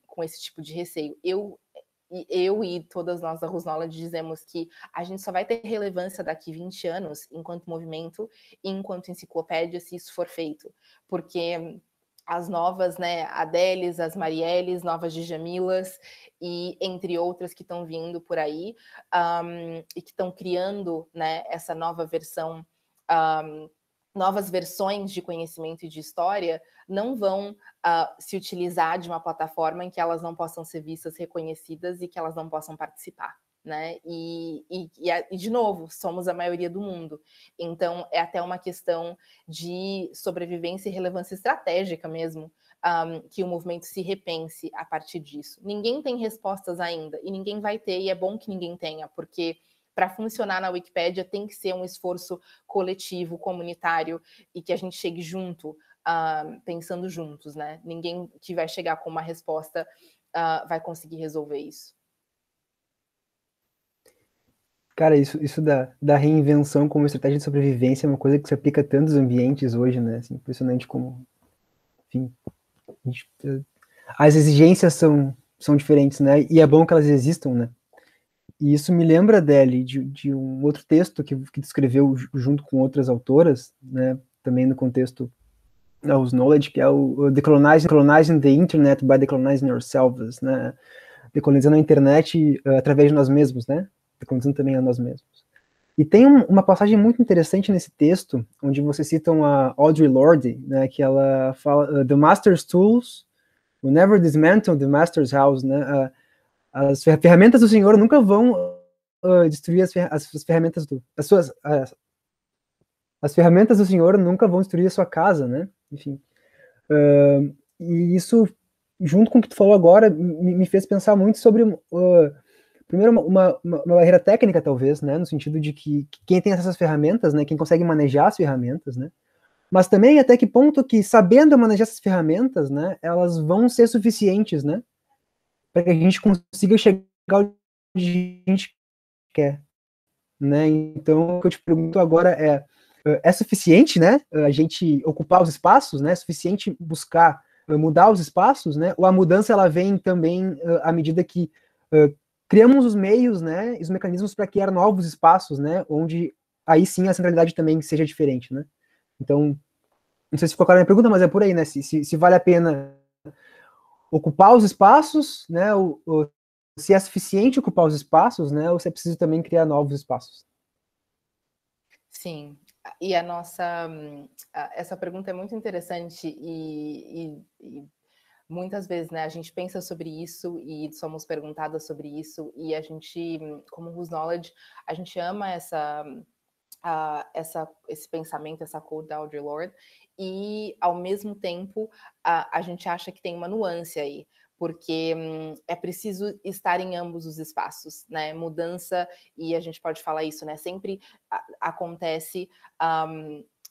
com esse tipo de receio. Eu e todas nós da Who's Knowledge dizemos que a gente só vai ter relevância daqui 20 anos enquanto movimento e enquanto enciclopédia, se isso for feito, porque as novas, né, Adeles, as Marielles, novas Djamilas, e entre outras que estão vindo por aí, e que estão criando, né, essa nova versão, novas versões de conhecimento e de história, não vão se utilizar de uma plataforma em que elas não possam ser vistas, reconhecidas e que elas não possam participar, né? E de novo, somos a maioria do mundo. Então, é até uma questão de sobrevivência e relevância estratégica mesmo, que o movimento se repense a partir disso. Ninguém tem respostas ainda, e ninguém vai ter, e é bom que ninguém tenha, porque para funcionar na Wikipédia tem que ser um esforço coletivo, comunitário, e que a gente chegue junto, pensando juntos, né? Ninguém que vai chegar com uma resposta vai conseguir resolver isso.
Cara, isso da reinvenção como estratégia de sobrevivência é uma coisa que se aplica a tantos ambientes hoje, né? Assim, impressionante como, enfim, as exigências são diferentes, né? E é bom que elas existam, né? E isso me lembra, Adele, de um outro texto que descreveu junto com outras autoras, né? Também no contexto Who's Knowledge, que é o Decolonizing the Internet by Decolonizing Ourselves, né? Decolonizando a internet através de nós mesmos, né? Decolonizando também a nós mesmos. E tem uma passagem muito interessante nesse texto, onde vocês citam a Audre Lorde, né? Que ela fala, the master's tools will never dismantle the master's house, né? As ferramentas do Senhor nunca vão destruir as ferramentas as ferramentas do Senhor nunca vão destruir a sua casa, né? Enfim. E isso, junto com o que tu falou agora, me fez pensar muito sobre, primeiro, uma barreira técnica, talvez, né? No sentido de que quem tem essas ferramentas, né? Quem consegue manejar as ferramentas, né? Mas também até que ponto que, sabendo manejar essas ferramentas, né? Elas vão ser suficientes, né? Para que a gente consiga chegar onde a gente quer, né? Então, o que eu te pergunto agora é suficiente, né, a gente ocupar os espaços, né, é suficiente buscar mudar os espaços, né, ou a mudança ela vem também à medida que criamos os meios, né, os mecanismos para criar novos espaços, né, onde aí sim a centralidade também seja diferente, né? Então, não sei se ficou clara a minha pergunta, mas é por aí, né, se vale a pena ocupar os espaços, né, se é suficiente ocupar os espaços, né, ou se é preciso também criar novos espaços.
Sim, e essa pergunta é muito interessante e muitas vezes, né, a gente pensa sobre isso e somos perguntadas sobre isso, e a gente, como Who's Knowledge, a gente ama esse pensamento, essa quote da Audre Lorde, e ao mesmo tempo a gente acha que tem uma nuance aí, porque é preciso estar em ambos os espaços, né? Mudança, e a gente pode falar isso, né? Sempre acontece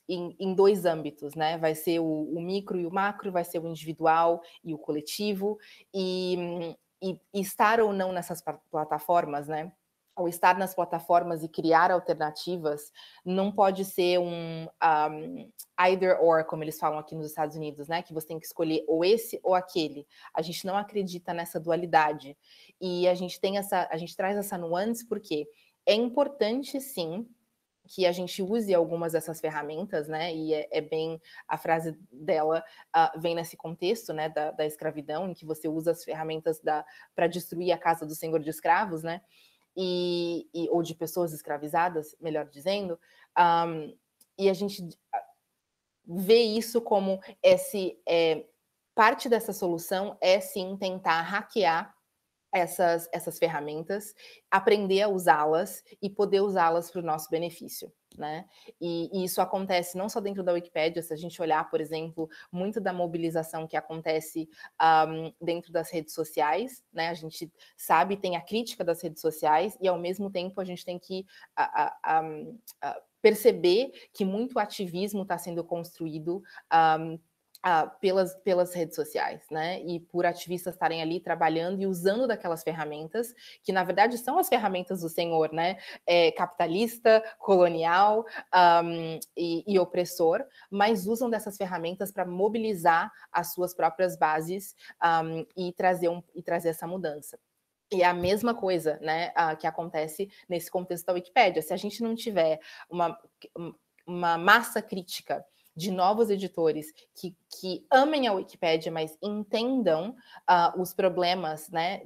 em dois âmbitos, né? Vai ser o micro e o macro, vai ser o individual e o coletivo, e estar ou não nessas plataformas, né? Ou estar nas plataformas e criar alternativas, não pode ser um either or, como eles falam aqui nos Estados Unidos, né? Que você tem que escolher ou esse ou aquele. A gente não acredita nessa dualidade. E a gente traz essa nuance porque é importante, sim, que a gente use algumas dessas ferramentas, né? E é bem a frase dela vem nesse contexto, né? Da escravidão, em que você usa as ferramentas para destruir a casa do senhor de escravos, né? Ou de pessoas escravizadas, melhor dizendo, e a gente vê isso como parte dessa solução é sim tentar hackear essas ferramentas, aprender a usá-las e poder usá-las para o nosso benefício, né? E isso acontece não só dentro da Wikipédia, se a gente olhar, por exemplo, muito da mobilização que acontece dentro das redes sociais, né? A gente sabe, tem a crítica das redes sociais e, ao mesmo tempo, a gente tem que perceber que muito ativismo está sendo construído pelas redes sociais, né? E por ativistas estarem ali trabalhando e usando daquelas ferramentas, que na verdade são as ferramentas do senhor, né? Capitalista, colonial e opressor, mas usam dessas ferramentas para mobilizar as suas próprias bases e trazer essa mudança. E é a mesma coisa, né, que acontece nesse contexto da Wikipédia. Se a gente não tiver uma massa crítica de novos editores que amem a Wikipédia, mas entendam os problemas, né,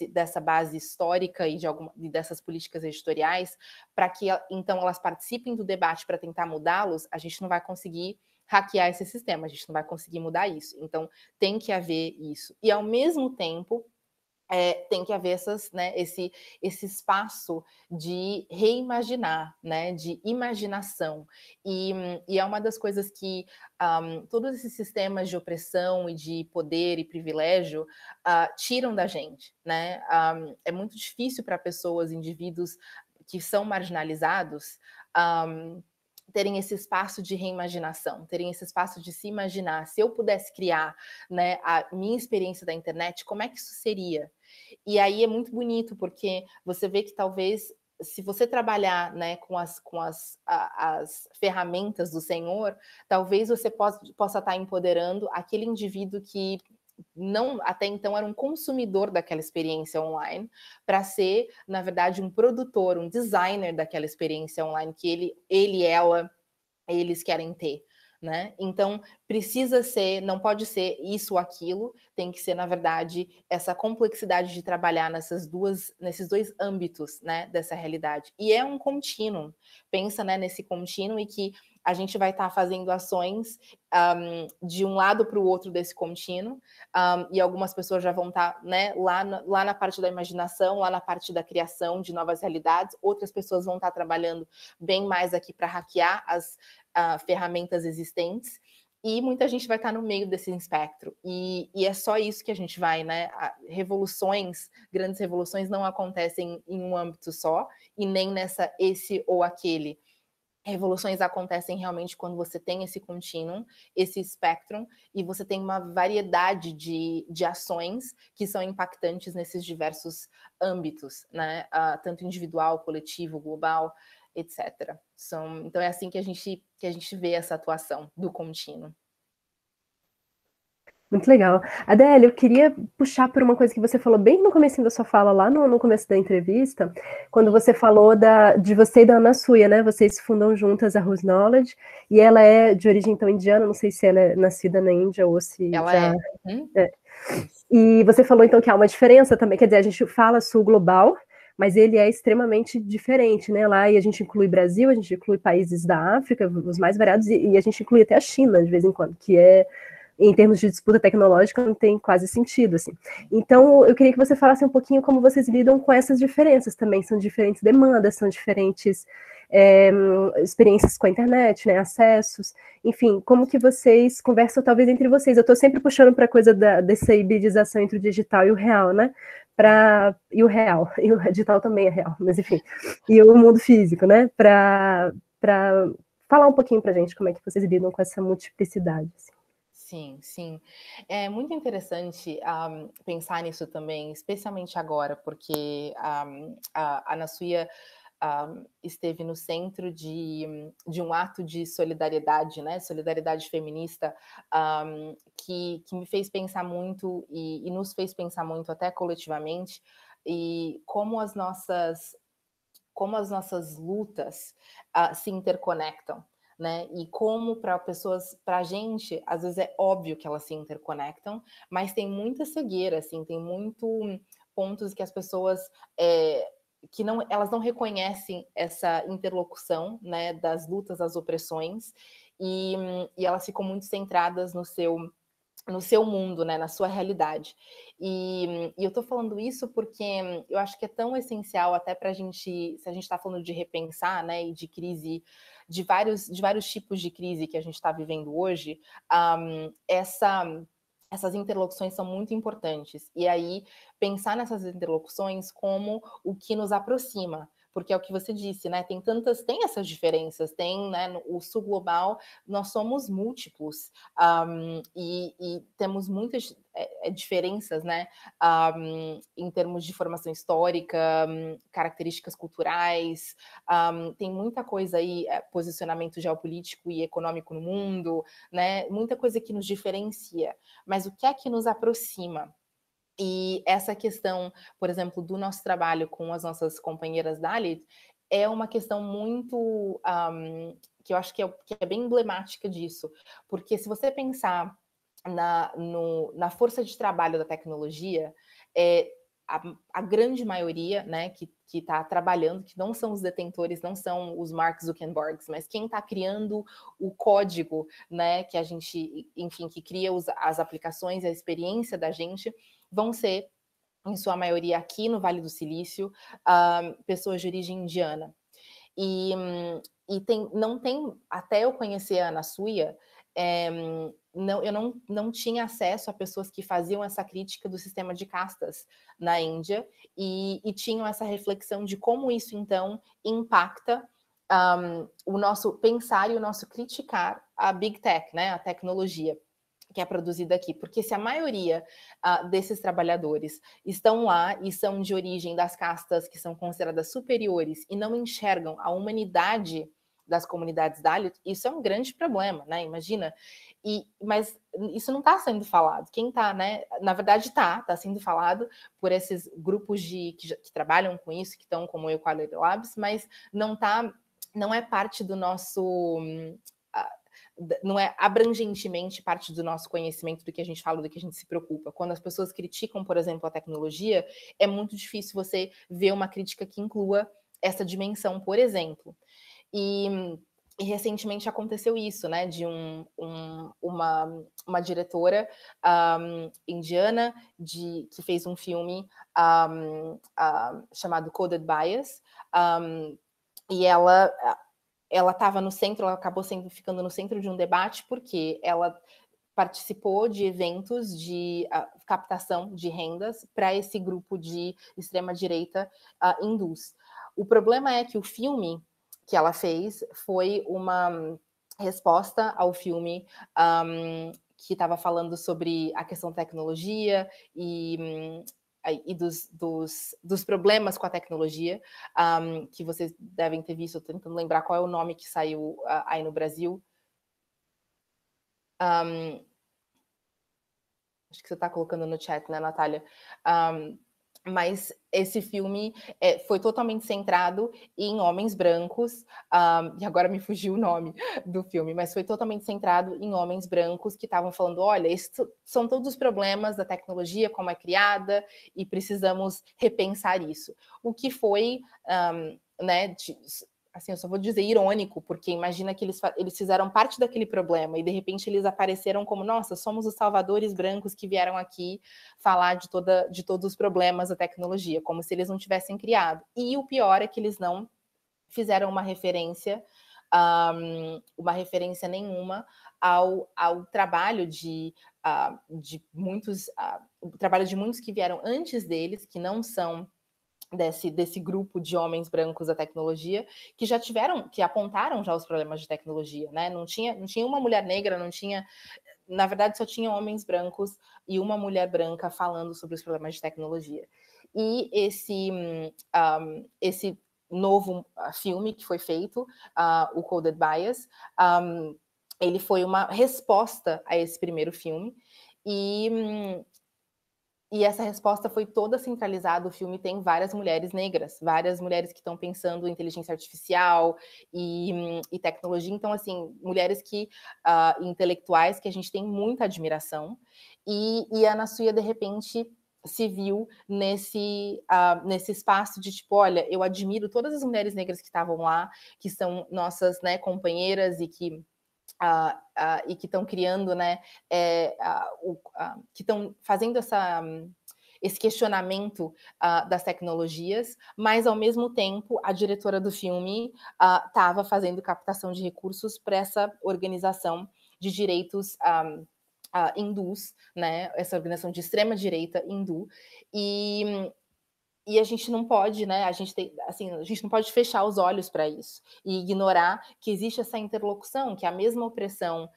dessa base histórica e dessas políticas editoriais, para que então elas participem do debate para tentar mudá-los, a gente não vai conseguir hackear esse sistema, a gente não vai conseguir mudar isso. Então tem que haver isso. E ao mesmo tempo tem que haver esse espaço de reimaginar, né, de imaginação. E é uma das coisas que todos esses sistemas de opressão e de poder e privilégio tiram da gente, né? É muito difícil para pessoas, indivíduos que são marginalizados, terem esse espaço de reimaginação, terem esse espaço de se imaginar. Se eu pudesse criar, né, a minha experiência da internet, como é que isso seria? E aí é muito bonito, porque você vê que talvez, se você trabalhar, né, com as ferramentas do senhor, talvez você possa estar empoderando aquele indivíduo que não até então era um consumidor daquela experiência online, para ser, na verdade, um produtor, um designer daquela experiência online que eles querem ter, né? Então, precisa ser, não pode ser isso ou aquilo, tem que ser, na verdade, essa complexidade de trabalhar nesses dois âmbitos, né, dessa realidade. E é um contínuo. Pensa, né, nesse contínuo e que a gente vai estar fazendo ações de um lado para o outro desse contínuo, e algumas pessoas já vão estar, né, lá na parte da imaginação, lá na parte da criação de novas realidades, outras pessoas vão estar trabalhando bem mais aqui para hackear as ferramentas existentes, e muita gente vai estar no meio desse espectro, e é só isso que a gente vai, né? Grandes revoluções não acontecem em um âmbito só, e nem esse ou aquele. Revoluções acontecem realmente quando você tem esse contínuo, esse espectro, e você tem uma variedade de ações que são impactantes nesses diversos âmbitos, né? Tanto individual, coletivo, global, etc. Então é assim que a gente vê essa atuação do contínuo.
Muito legal. Adélia, eu queria puxar por uma coisa que você falou bem no comecinho da sua fala, lá no começo da entrevista, quando você falou de você e da Ana Suya, né? Vocês fundam juntas a Whose Knowledge, e ela é de origem então indiana, não sei se ela é nascida na Índia ou se
ela
já...
é.
E você falou então que há uma diferença também, quer dizer, a gente fala sul global, mas ele é extremamente diferente, né? Lá, e a gente inclui Brasil, a gente inclui países da África, os mais variados, e a gente inclui até a China, de vez em quando, que é, em termos de disputa tecnológica, não tem quase sentido, assim. Então, eu queria que você falasse um pouquinho como vocês lidam com essas diferenças também. São diferentes demandas, são diferentes experiências com a internet, né, acessos, enfim, como que vocês conversam talvez entre vocês. Eu estou sempre puxando para a coisa dessa hibridização entre o digital e o real, né, e o digital também é real, mas enfim, e o mundo físico, né, para falar um pouquinho para a gente como é que vocês lidam com essa multiplicidade. Assim.
Sim, sim. É muito interessante pensar nisso também, especialmente agora, porque a Anasuya esteve no centro de um ato de solidariedade, né? Solidariedade feminista, que me fez pensar muito e nos fez pensar muito até coletivamente, e como as nossas lutas se interconectam, né? E como para a gente, às vezes é óbvio que elas se interconectam, mas tem muita cegueira, assim, tem muito pontos que as pessoas que elas não reconhecem essa interlocução, né, das lutas, das opressões, e elas ficam muito centradas no seu mundo, né, na sua realidade. E eu estou falando isso porque eu acho que é tão essencial até para a gente, se a gente está falando de repensar, né, e de crise, de vários tipos de crise que a gente está vivendo hoje, essas interlocuções são muito importantes. E aí, pensar nessas interlocuções como o que nos aproxima, porque é o que você disse, né? Tem essas diferenças, né, o sul global, nós somos múltiplos, e temos muitas diferenças, né, em termos de formação histórica, características culturais, tem muita coisa aí, posicionamento geopolítico e econômico no mundo, né, muita coisa que nos diferencia, mas o que é que nos aproxima? E essa questão, por exemplo, do nosso trabalho com as nossas companheiras Dalit, é uma questão muito, que eu acho que é bem emblemática disso, porque se você pensar na força de trabalho da tecnologia, a grande maioria, né, que está trabalhando, que não são os detentores, não são os Mark Zuckerbergs, mas quem está criando o código, né, que a gente, enfim, que cria as aplicações, a experiência da gente, vão ser, em sua maioria, aqui no Vale do Silício, pessoas de origem indiana. E não tem, até eu conhecer a Anasuya, eu não tinha acesso a pessoas que faziam essa crítica do sistema de castas na Índia e tinham essa reflexão de como isso, então, impacta o nosso pensar e o nosso criticar a Big Tech, né, a tecnologia que é produzida aqui, porque se a maioria desses trabalhadores estão lá e são de origem das castas que são consideradas superiores e não enxergam a humanidade das comunidades Dalit, isso é um grande problema, né? Imagina. Mas isso não está sendo falado. Quem está, né? Na verdade, está sendo falado por esses grupos que trabalham com isso, que estão como o Equality Labs, mas não é parte do nosso não é abrangentemente parte do nosso conhecimento, do que a gente fala, do que a gente se preocupa. Quando as pessoas criticam, por exemplo, a tecnologia, é muito difícil você ver uma crítica que inclua essa dimensão, por exemplo. E recentemente aconteceu isso, né, de uma diretora indiana que fez um filme chamado Coded Bias, e ela estava no centro, ela acabou ficando no centro de um debate porque ela participou de eventos de captação de rendas para esse grupo de extrema-direita hindus. O problema é que o filme que ela fez foi uma resposta ao filme que estava falando sobre a questão da tecnologia e dos problemas com a tecnologia, que vocês devem ter visto, tentando lembrar qual é o nome que saiu aí no Brasil. Acho que você está colocando no chat, né, Natália? Mas esse filme foi totalmente centrado em homens brancos, e agora me fugiu o nome do filme, mas foi totalmente centrado em homens brancos que estavam falando, olha, esses são todos os problemas da tecnologia, como é criada, e precisamos repensar isso. O que foi, né, assim, eu só vou dizer irônico, porque imagina que eles fizeram parte daquele problema e de repente eles apareceram como, nossa, somos os salvadores brancos que vieram aqui falar de todos os problemas da tecnologia, como se eles não tivessem criado. E o pior é que eles não fizeram uma referência nenhuma ao trabalho de muitos, o trabalho de muitos que vieram antes deles, que não são desse grupo de homens brancos da tecnologia que apontaram já os problemas de tecnologia, né? Não tinha uma mulher negra, na verdade só tinha homens brancos e uma mulher branca falando sobre os problemas de tecnologia. E esse novo filme que foi feito, o Coded Bias, ele foi uma resposta a esse primeiro filme, e essa resposta foi toda centralizada. O filme tem várias mulheres negras, várias mulheres que estão pensando em inteligência artificial e tecnologia. Então, assim, mulheres intelectuais que a gente tem muita admiração. E a Ana Suyha, de repente, se viu nesse espaço de tipo, olha, eu admiro todas as mulheres negras que estavam lá, que são nossas, né, companheiras e que estão criando, né, que estão fazendo esse questionamento das tecnologias, mas, ao mesmo tempo, a diretora do filme estava fazendo captação de recursos para essa organização de direitos hindus, né, essa organização de extrema-direita hindu, e a gente não pode, né? A gente não pode fechar os olhos para isso e ignorar que existe essa interlocução, que a mesma opressão,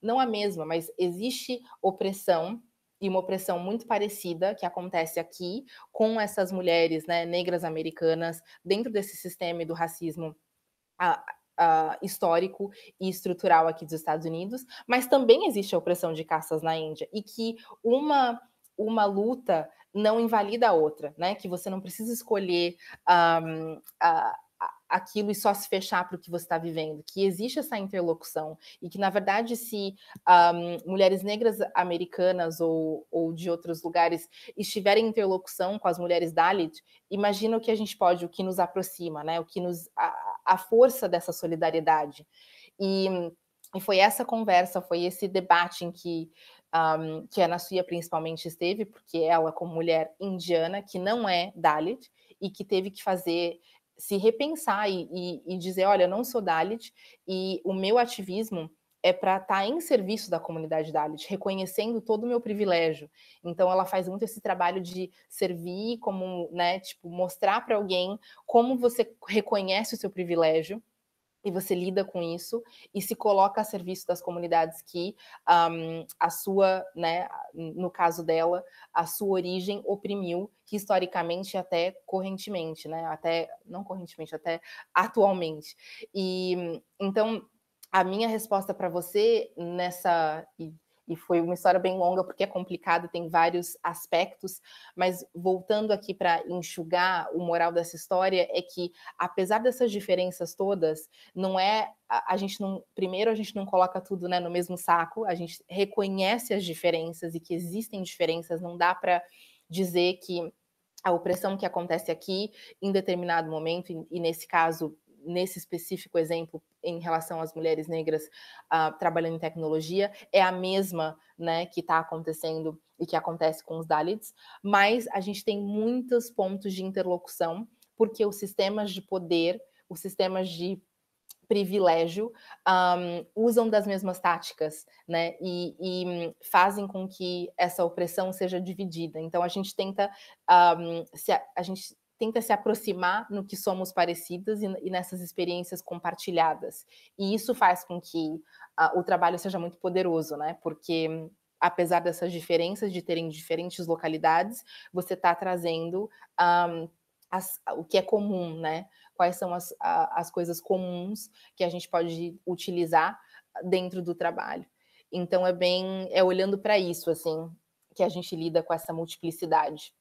não a mesma, mas existe opressão, e uma opressão muito parecida que acontece aqui com essas mulheres, né, negras americanas dentro desse sistema do racismo histórico e estrutural aqui dos Estados Unidos, mas também existe a opressão de castas na Índia, e que uma luta não invalida a outra, né? Que você não precisa escolher aquilo e só se fechar para o que você está vivendo, que existe essa interlocução, e que, na verdade, se mulheres negras americanas ou de outros lugares estiverem em interlocução com as mulheres Dalit, imagina o que a gente pode, o que nos aproxima, né? O que a força dessa solidariedade. E foi essa conversa, foi esse debate em que a Ana Suyha principalmente esteve, porque ela, como mulher indiana, que não é Dalit, e que teve que se repensar e dizer, olha, eu não sou Dalit, e o meu ativismo é para estar em serviço da comunidade Dalit, reconhecendo todo o meu privilégio. Então, ela faz muito esse trabalho de servir, como, né, tipo, mostrar para alguém como você reconhece o seu privilégio, e você lida com isso e se coloca a serviço das comunidades que a sua, né, no caso dela, a sua origem oprimiu, que historicamente até correntemente, né, não correntemente, até atualmente. E então a minha resposta para você e foi uma história bem longa, porque é complicado, tem vários aspectos, mas voltando aqui para enxugar o moral dessa história, é que, apesar dessas diferenças todas, não é primeiro a gente não coloca tudo, né, no mesmo saco, a gente reconhece as diferenças e que existem diferenças, não dá para dizer que a opressão que acontece aqui em determinado momento, e nesse caso, nesse específico exemplo, em relação às mulheres negras trabalhando em tecnologia, é a mesma, né, que está acontecendo e que acontece com os Dalits, mas a gente tem muitos pontos de interlocução, porque os sistemas de poder, os sistemas de privilégio usam das mesmas táticas, né, e fazem com que essa opressão seja dividida. Então a gente tenta se aproximar no que somos parecidas e nessas experiências compartilhadas. E isso faz com que o trabalho seja muito poderoso, né? Porque, apesar dessas diferenças, de terem diferentes localidades, você está trazendo o que é comum, né? Quais são as coisas comuns que a gente pode utilizar dentro do trabalho. Então, é olhando para isso, assim, que a gente lida com essa multiplicidade.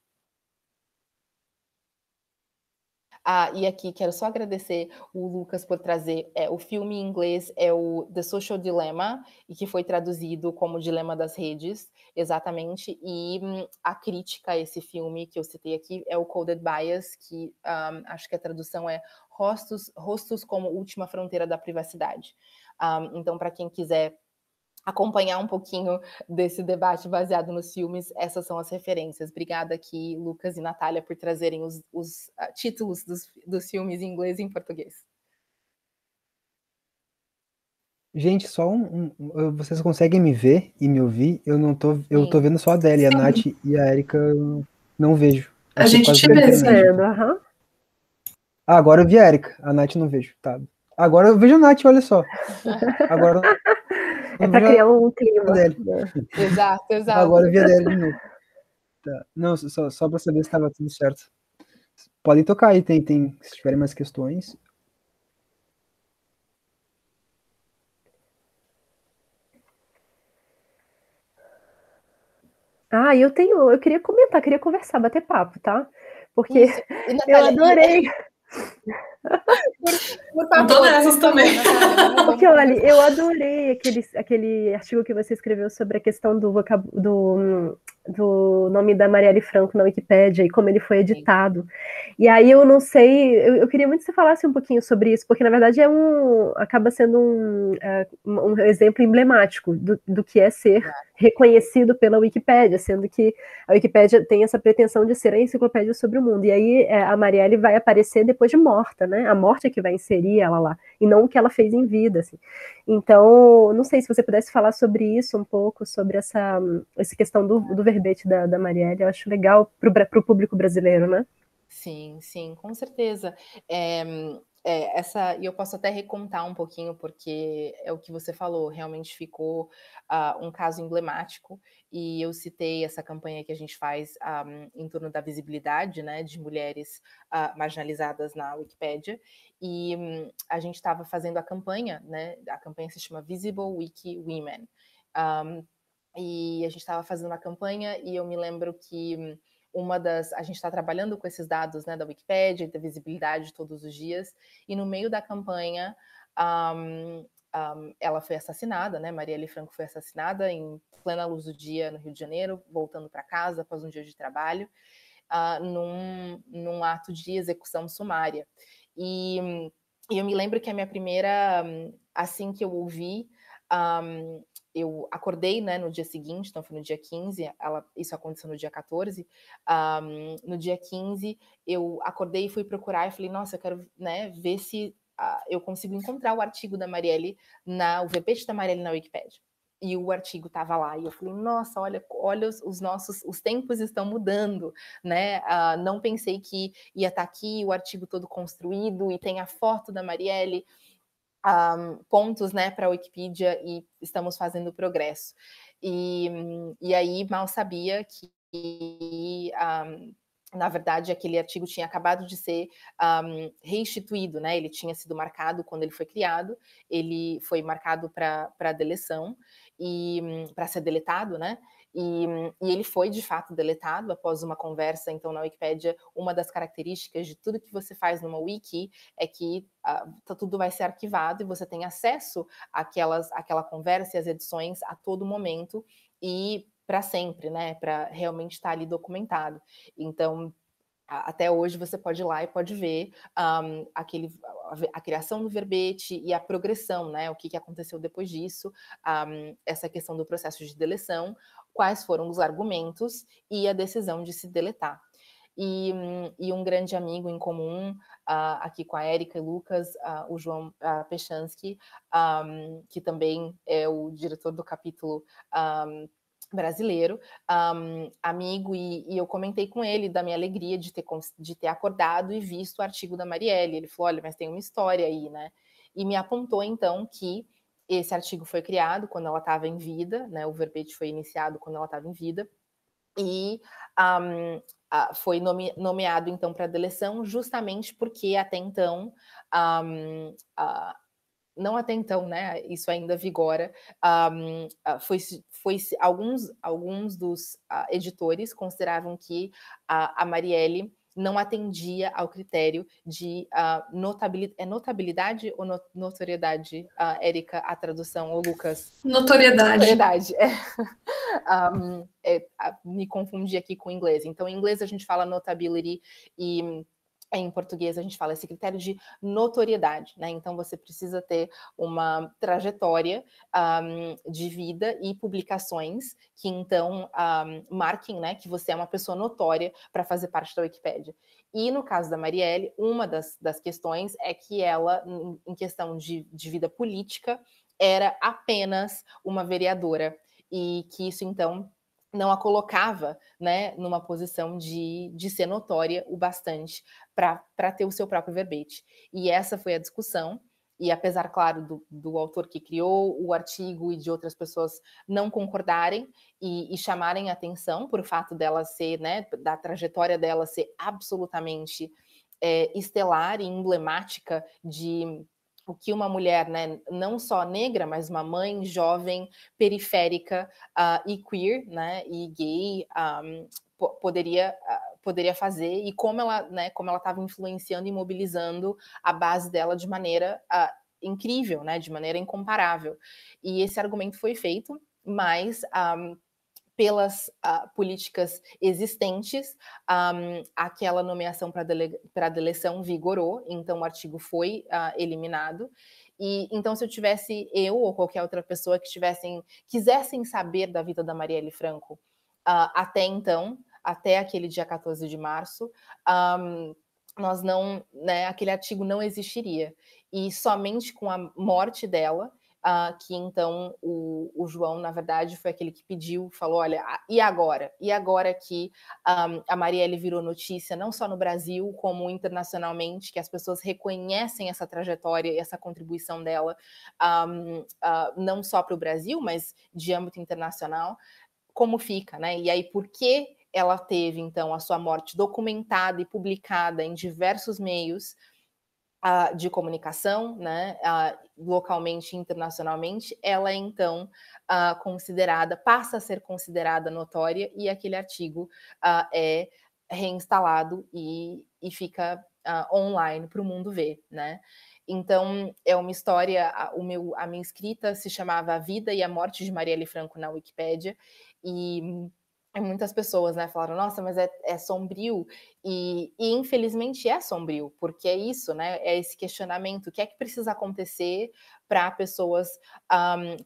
E aqui quero só agradecer o Lucas por trazer o filme em inglês, é o The Social Dilemma, e que foi traduzido como Dilema das Redes, exatamente, e a crítica a esse filme que eu citei aqui é o Coded Bias, que acho que a tradução é Rostos como Última Fronteira da Privacidade. Então, para quem quiser acompanhar um pouquinho desse debate baseado nos filmes, essas são as referências. Obrigada aqui, Lucas e Natália, por trazerem os títulos dos filmes em inglês e em português.
Gente, só vocês conseguem me ver e me ouvir? Eu tô vendo só a Adélia, a Nath e a Erika eu não vejo.
A gente te vê, sim.
Agora eu vi a Erika, a Nath não vejo, tá. Agora eu vejo a Nath, olha só. Agora
é para criar um clima.
Né? Exato.
Agora eu vi a Adele de novo. Tá. Não, só para saber se estava tudo certo. Podem tocar aí, se tiverem mais questões.
Eu queria comentar, queria conversar, bater papo, tá? Porque eu adorei.
Por favor, essas também.
Porque, olha, eu adorei aquele artigo que você escreveu sobre a questão do nome da Marielle Franco na Wikipédia e como ele foi editado. E aí eu não sei, eu queria muito que você falasse um pouquinho sobre isso, porque na verdade acaba sendo um exemplo emblemático do que é ser reconhecido pela Wikipédia, sendo que a Wikipédia tem essa pretensão de ser a enciclopédia sobre o mundo. E aí a Marielle vai aparecer depois de morta, né? A morte é que vai inserir ela lá, e não o que ela fez em vida, assim. Então, não sei se você pudesse falar sobre isso um pouco, sobre essa questão do verbete da Marielle. Eu acho legal para o público brasileiro, né?
Sim, com certeza. E eu posso até recontar um pouquinho, porque é o que você falou, realmente ficou um caso emblemático, e eu citei essa campanha que a gente faz em torno da visibilidade, né, de mulheres marginalizadas na Wikipédia, e a gente estava fazendo a campanha, né, a campanha se chama Visible Wiki Women, e a gente estava fazendo a campanha, e eu me lembro que a gente está trabalhando com esses dados, né, da Wikipédia e da visibilidade todos os dias, e no meio da campanha ela foi assassinada, né, Marielle Franco foi assassinada em plena luz do dia no Rio de Janeiro, voltando para casa após um dia de trabalho, num ato de execução sumária. E eu me lembro que a minha primeira, assim que eu ouvi, eu acordei, né, no dia seguinte, então foi no dia 15, isso aconteceu no dia 14, no dia 15 eu acordei e fui procurar e falei, nossa, eu quero, né, ver se eu consigo encontrar o artigo da Marielle, o verbete da Marielle na Wikipédia. E o artigo estava lá, e eu falei, nossa, olha os tempos estão mudando, né? Não pensei que ia estar aqui o artigo todo construído, e tem a foto da Marielle, pontos, né, para a Wikipedia, e estamos fazendo progresso. E aí mal sabia que na verdade, aquele artigo tinha acabado de ser reinstituído, né? Ele tinha sido marcado quando ele foi criado, ele foi marcado para deleção e para ser deletado, né? E ele foi, de fato, deletado após uma conversa. Então, na Wikipédia, uma das características de tudo que você faz numa wiki é que tudo vai ser arquivado e você tem acesso àquela conversa e às edições a todo momento e para sempre, né? Para realmente estar ali documentado. Então, até hoje você pode ir lá e pode ver a criação do verbete e a progressão, né? O que aconteceu depois disso, essa questão do processo de deleção, quais foram os argumentos e a decisão de se deletar. E um grande amigo em comum, aqui com a Erika e Lucas, o João Pechansky, que também é o diretor do capítulo brasileiro, amigo, e eu comentei com ele da minha alegria de ter acordado e visto o artigo da Marielle. Ele falou, olha, mas tem uma história aí, né? E me apontou, então, que esse artigo foi criado quando ela estava em vida, né? O verbete foi iniciado quando ela estava em vida, e foi nomeado, então, para deleção, justamente porque até então não até então, né? Isso ainda vigora. Alguns dos editores consideravam que a Marielle não atendia ao critério de notabilidade. É notabilidade ou notoriedade, Érica, a tradução, ou Lucas?
Notoriedade.
Notoriedade, me confundi aqui com o inglês. Então, em inglês a gente fala notability e em português a gente fala esse critério de notoriedade, né? Então você precisa ter uma trajetória de vida e publicações que então marquem, né, que você é uma pessoa notória para fazer parte da Wikipédia. E no caso da Marielle, uma das questões é que ela, em questão de vida política, era apenas uma vereadora, e que isso então não a colocava, né, numa posição de ser notória o bastante para ter o seu próprio verbete. E essa foi a discussão, e apesar, claro, do autor que criou o artigo e de outras pessoas não concordarem e chamarem atenção por o fato dela ser, né, da trajetória dela ser absolutamente estelar e emblemática de o que uma mulher, né, não só negra, mas uma mãe jovem, periférica e queer, né, e gay, poderia fazer, e como ela, né, como ela estava influenciando e mobilizando a base dela de maneira incrível, né, de maneira incomparável. E esse argumento foi feito, mas pelas políticas existentes, aquela nomeação para a eleição vigorou, então o artigo foi eliminado. E então, se eu ou qualquer outra pessoa que quisessem saber da vida da Marielle Franco até então, até aquele dia 14 de março, nós não, né, aquele artigo não existiria. E somente com a morte dela, que então o João, na verdade, foi aquele que pediu, falou, olha, e agora? E agora que a Marielle virou notícia, não só no Brasil, como internacionalmente, que as pessoas reconhecem essa trajetória e essa contribuição dela, não só para o Brasil, mas de âmbito internacional, como fica, né? E aí, por que ela teve, então, a sua morte documentada e publicada em diversos meios de comunicação, né, localmente e internacionalmente, ela é então passa a ser considerada notória, e aquele artigo é reinstalado e fica online para o mundo ver, né? Então, é uma história, a minha escrita se chamava A Vida e a Morte de Marielle Franco na Wikipédia, e muitas pessoas, né, falaram, nossa, mas é sombrio, e infelizmente é sombrio, porque é isso, né, é esse questionamento, o que é que precisa acontecer para pessoas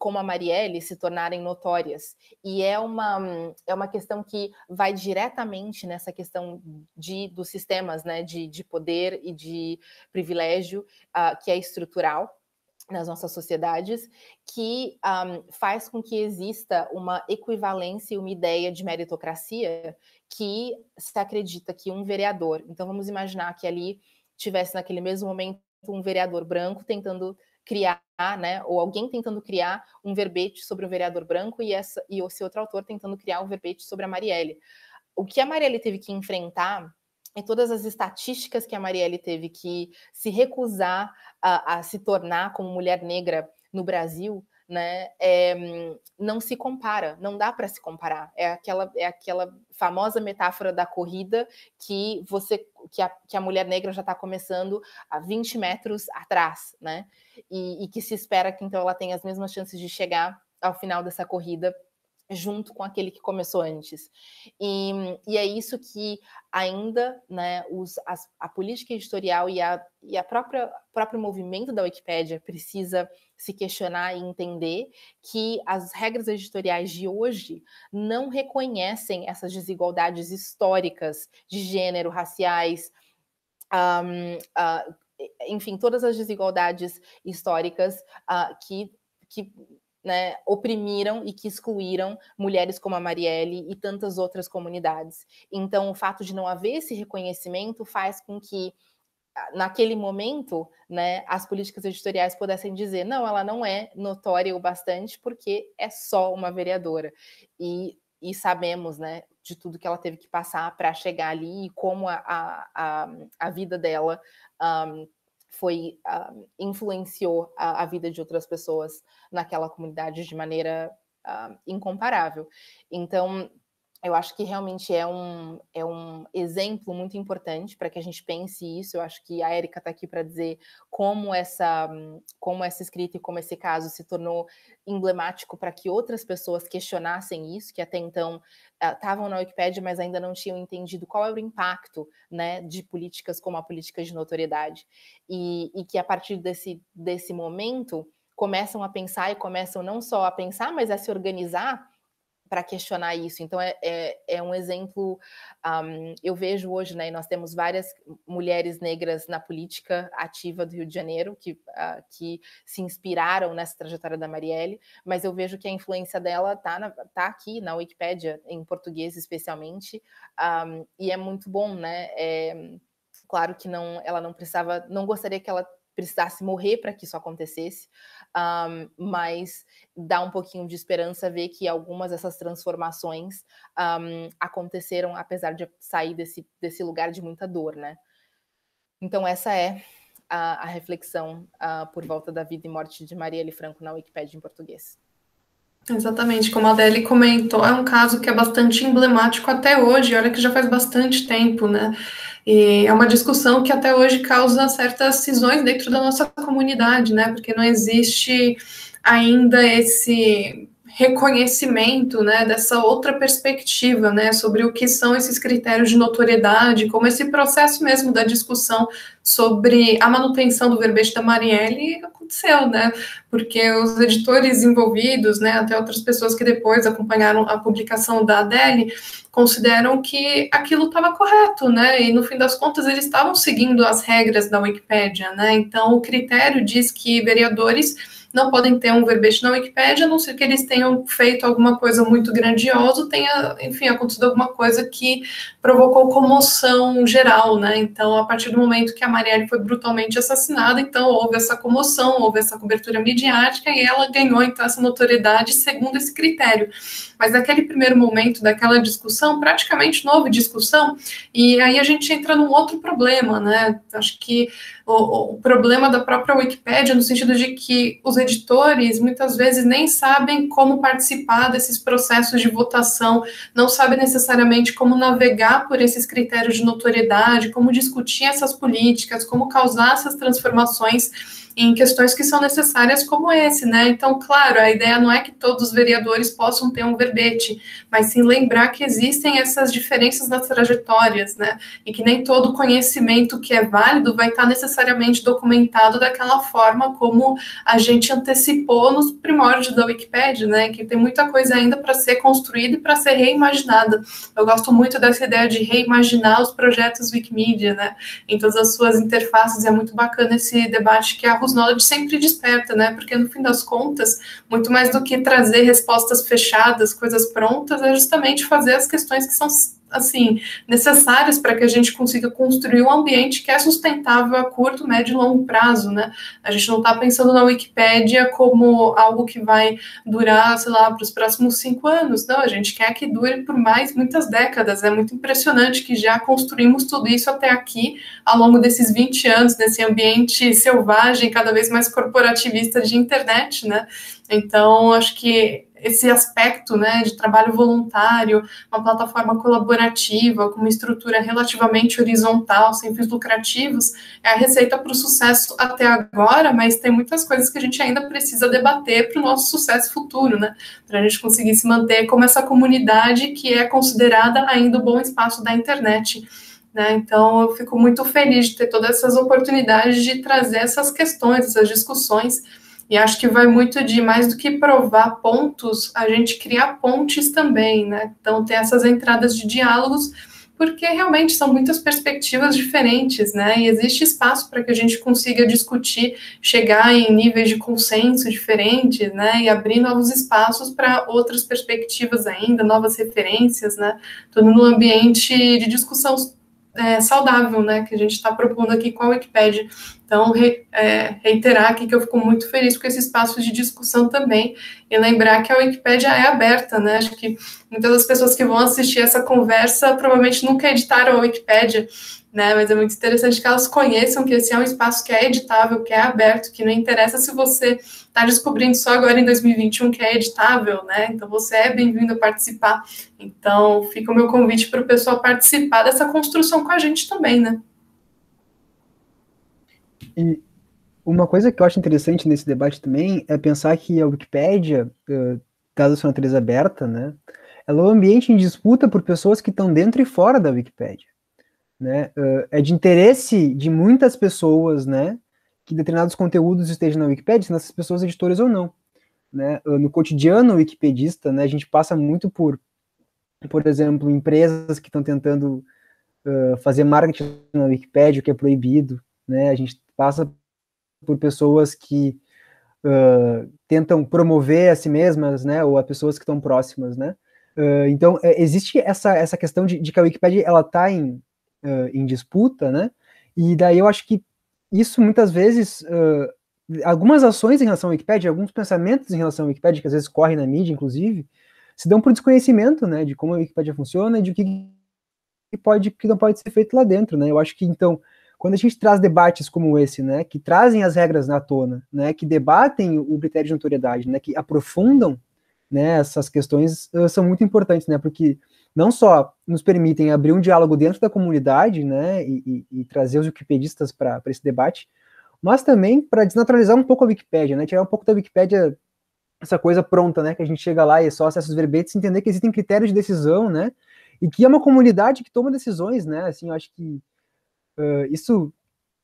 como a Marielle se tornarem notórias, e é uma questão que vai diretamente nessa questão dos sistemas, né, de poder e de privilégio, que é estrutural nas nossas sociedades, que faz com que exista uma equivalência e uma ideia de meritocracia, que se acredita que um vereador, então vamos imaginar que ali tivesse naquele mesmo momento um vereador branco tentando criar, né, ou alguém tentando criar um verbete sobre o vereador branco e esse outro autor tentando criar um verbete sobre a Marielle. O que a Marielle teve que enfrentar e todas as estatísticas que a Marielle teve que se recusar a se tornar como mulher negra no Brasil, né, não se compara, não dá para se comparar. É aquela famosa metáfora da corrida que a mulher negra já está começando a 20 metros atrás, né? E que se espera que então ela tenha as mesmas chances de chegar ao final dessa corrida junto com aquele que começou antes. E é isso que ainda, né, a política editorial e a próprio movimento da Wikipédia precisa se questionar e entender que as regras editoriais de hoje não reconhecem essas desigualdades históricas de gênero, raciais, enfim, todas as desigualdades históricas que né, oprimiram e que excluíram mulheres como a Marielle e tantas outras comunidades. Então, o fato de não haver esse reconhecimento faz com que, naquele momento, né, as políticas editoriais pudessem dizer, não, ela não é notória o bastante porque é só uma vereadora. E sabemos, né, de tudo que ela teve que passar para chegar ali e como a vida dela influenciou a vida de outras pessoas naquela comunidade de maneira incomparável. Então, eu acho que realmente é um exemplo muito importante para que a gente pense isso. Eu acho que a Érica está aqui para dizer como essa escrita e como esse caso se tornou emblemático para que outras pessoas questionassem isso, que até então estavam na Wikipédia, mas ainda não tinham entendido qual era o impacto, né, de políticas como a política de notoriedade. E que a partir desse momento começam a pensar e começam não só a pensar, mas a se organizar para questionar isso. Então, é um exemplo, eu vejo hoje, né, e nós temos várias mulheres negras na política ativa do Rio de Janeiro, que se inspiraram nessa trajetória da Marielle, mas eu vejo que a influência dela tá aqui na Wikipédia, em português especialmente, e é muito bom, né? Claro que ela não gostaria que ela precisasse morrer para que isso acontecesse, mas dá um pouquinho de esperança ver que algumas dessas transformações aconteceram apesar de sair desse lugar de muita dor, né? Então essa é a reflexão por volta da vida e morte de Marielle Franco na Wikipédia em português.
Exatamente, como a Adele comentou, é um caso que é bastante emblemático até hoje, olha que já faz bastante tempo, né? E é uma discussão que até hoje causa certas cisões dentro da nossa comunidade, né? Porque não existe ainda esse reconhecimento, né, dessa outra perspectiva, né, sobre o que são esses critérios de notoriedade, como esse processo mesmo da discussão sobre a manutenção do verbete da Marielle aconteceu, né, porque os editores envolvidos, né, até outras pessoas que depois acompanharam a publicação da Adele, consideram que aquilo estava correto, né, e no fim das contas eles estavam seguindo as regras da Wikipédia, né, então o critério diz que vereadores não podem ter um verbete na Wikipédia, a não ser que eles tenham feito alguma coisa muito grandiosa, tenha, enfim, acontecido alguma coisa que provocou comoção geral, né? Então, a partir do momento que a Marielle foi brutalmente assassinada, então houve essa comoção, houve essa cobertura midiática e ela ganhou, então, essa notoriedade segundo esse critério. Mas naquele primeiro momento daquela discussão, praticamente não houve discussão, e aí a gente entra num outro problema, né? Acho que o problema da própria Wikipédia, no sentido de que os editores, muitas vezes, nem sabem como participar desses processos de votação, não sabem necessariamente como navegar por esses critérios de notoriedade, como discutir essas políticas, como causar essas transformações em questões que são necessárias como esse, né? Então, claro, a ideia não é que todos os vereadores possam ter um verbete, mas sim lembrar que existem essas diferenças nas trajetórias, né? E que nem todo conhecimento que é válido vai estar necessariamente documentado daquela forma como a gente antecipou nos primórdios da Wikipédia, né? Que tem muita coisa ainda para ser construída e para ser reimaginada. Eu gosto muito dessa ideia de reimaginar os projetos Wikimedia, né? Em todas as suas interfaces, é muito bacana esse debate que a Knowledge sempre desperta, né? Porque no fim das contas, muito mais do que trazer respostas fechadas, coisas prontas, é justamente fazer as questões que são assim necessárias para que a gente consiga construir um ambiente que é sustentável a curto, médio e longo prazo, né? A gente não está pensando na Wikipédia como algo que vai durar, sei lá, para os próximos 5 anos. Não, a gente quer que dure por muitas décadas. É muito impressionante que já construímos tudo isso até aqui, ao longo desses 20 anos, nesse ambiente selvagem, cada vez mais corporativista de internet, né? Então, acho que esse aspecto, né, de trabalho voluntário, uma plataforma colaborativa, com uma estrutura relativamente horizontal, sem fins lucrativos, é a receita para o sucesso até agora, mas tem muitas coisas que a gente ainda precisa debater para o nosso sucesso futuro, né, para a gente conseguir se manter como essa comunidade que é considerada ainda o bom espaço da internet. Né? Então, eu fico muito feliz de ter todas essas oportunidades de trazer essas questões, essas discussões. E acho que vai muito de, mais do que provar pontos, a gente criar pontes também, né? Então, ter essas entradas de diálogos, porque realmente são muitas perspectivas diferentes, né? E existe espaço para que a gente consiga discutir, chegar em níveis de consenso diferentes, né? E abrir novos espaços para outras perspectivas ainda, novas referências, né? Tudo num ambiente de discussão saudável, né? Que a gente está propondo aqui com a Wikipédia. Então, reiterar aqui que eu fico muito feliz com esse espaço de discussão também, e lembrar que a Wikipédia é aberta, né? Acho que muitas das pessoas que vão assistir essa conversa provavelmente nunca editaram a Wikipédia, né? Mas é muito interessante que elas conheçam que esse é um espaço que é editável, que é aberto, que não interessa se você está descobrindo só agora em 2021 que é editável, né? Então, você é bem-vindo a participar. Então, fica o meu convite para o pessoal participar dessa construção com a gente também, né?
E uma coisa que eu acho interessante nesse debate também é pensar que a Wikipédia, dada a sua natureza aberta, né, ela é um ambiente em disputa por pessoas que estão dentro e fora da Wikipédia, né, é de interesse de muitas pessoas, né, que determinados conteúdos estejam na Wikipédia, sendo essas pessoas editoras ou não, né? No cotidiano wikipedista, né, a gente passa muito por exemplo, empresas que estão tentando fazer marketing na Wikipédia, o que é proibido, né? A gente passa por pessoas que tentam promover a si mesmas, né? Ou a pessoas que estão próximas, né? Então, existe essa questão de que a Wikipédia ela está em disputa, né? E daí eu acho que isso muitas vezes algumas ações em relação à Wikipédia, alguns pensamentos em relação à Wikipédia, que às vezes correm na mídia, inclusive, se dão por desconhecimento, né, de como a Wikipédia funciona e de o que não pode ser feito lá dentro, né? Eu acho que, então, quando a gente traz debates como esse, né, que trazem as regras na tona, né, que debatem o critério de notoriedade, né, que aprofundam, né, essas questões, são muito importantes, né, porque não só nos permitem abrir um diálogo dentro da comunidade, né, e trazer os wikipedistas para esse debate, mas também para desnaturalizar um pouco a Wikipédia, né, tirar um pouco da Wikipédia essa coisa pronta, né, que a gente chega lá e só acessa os verbetes, entender que existem critérios de decisão, né, e que é uma comunidade que toma decisões, né, assim, eu acho que isso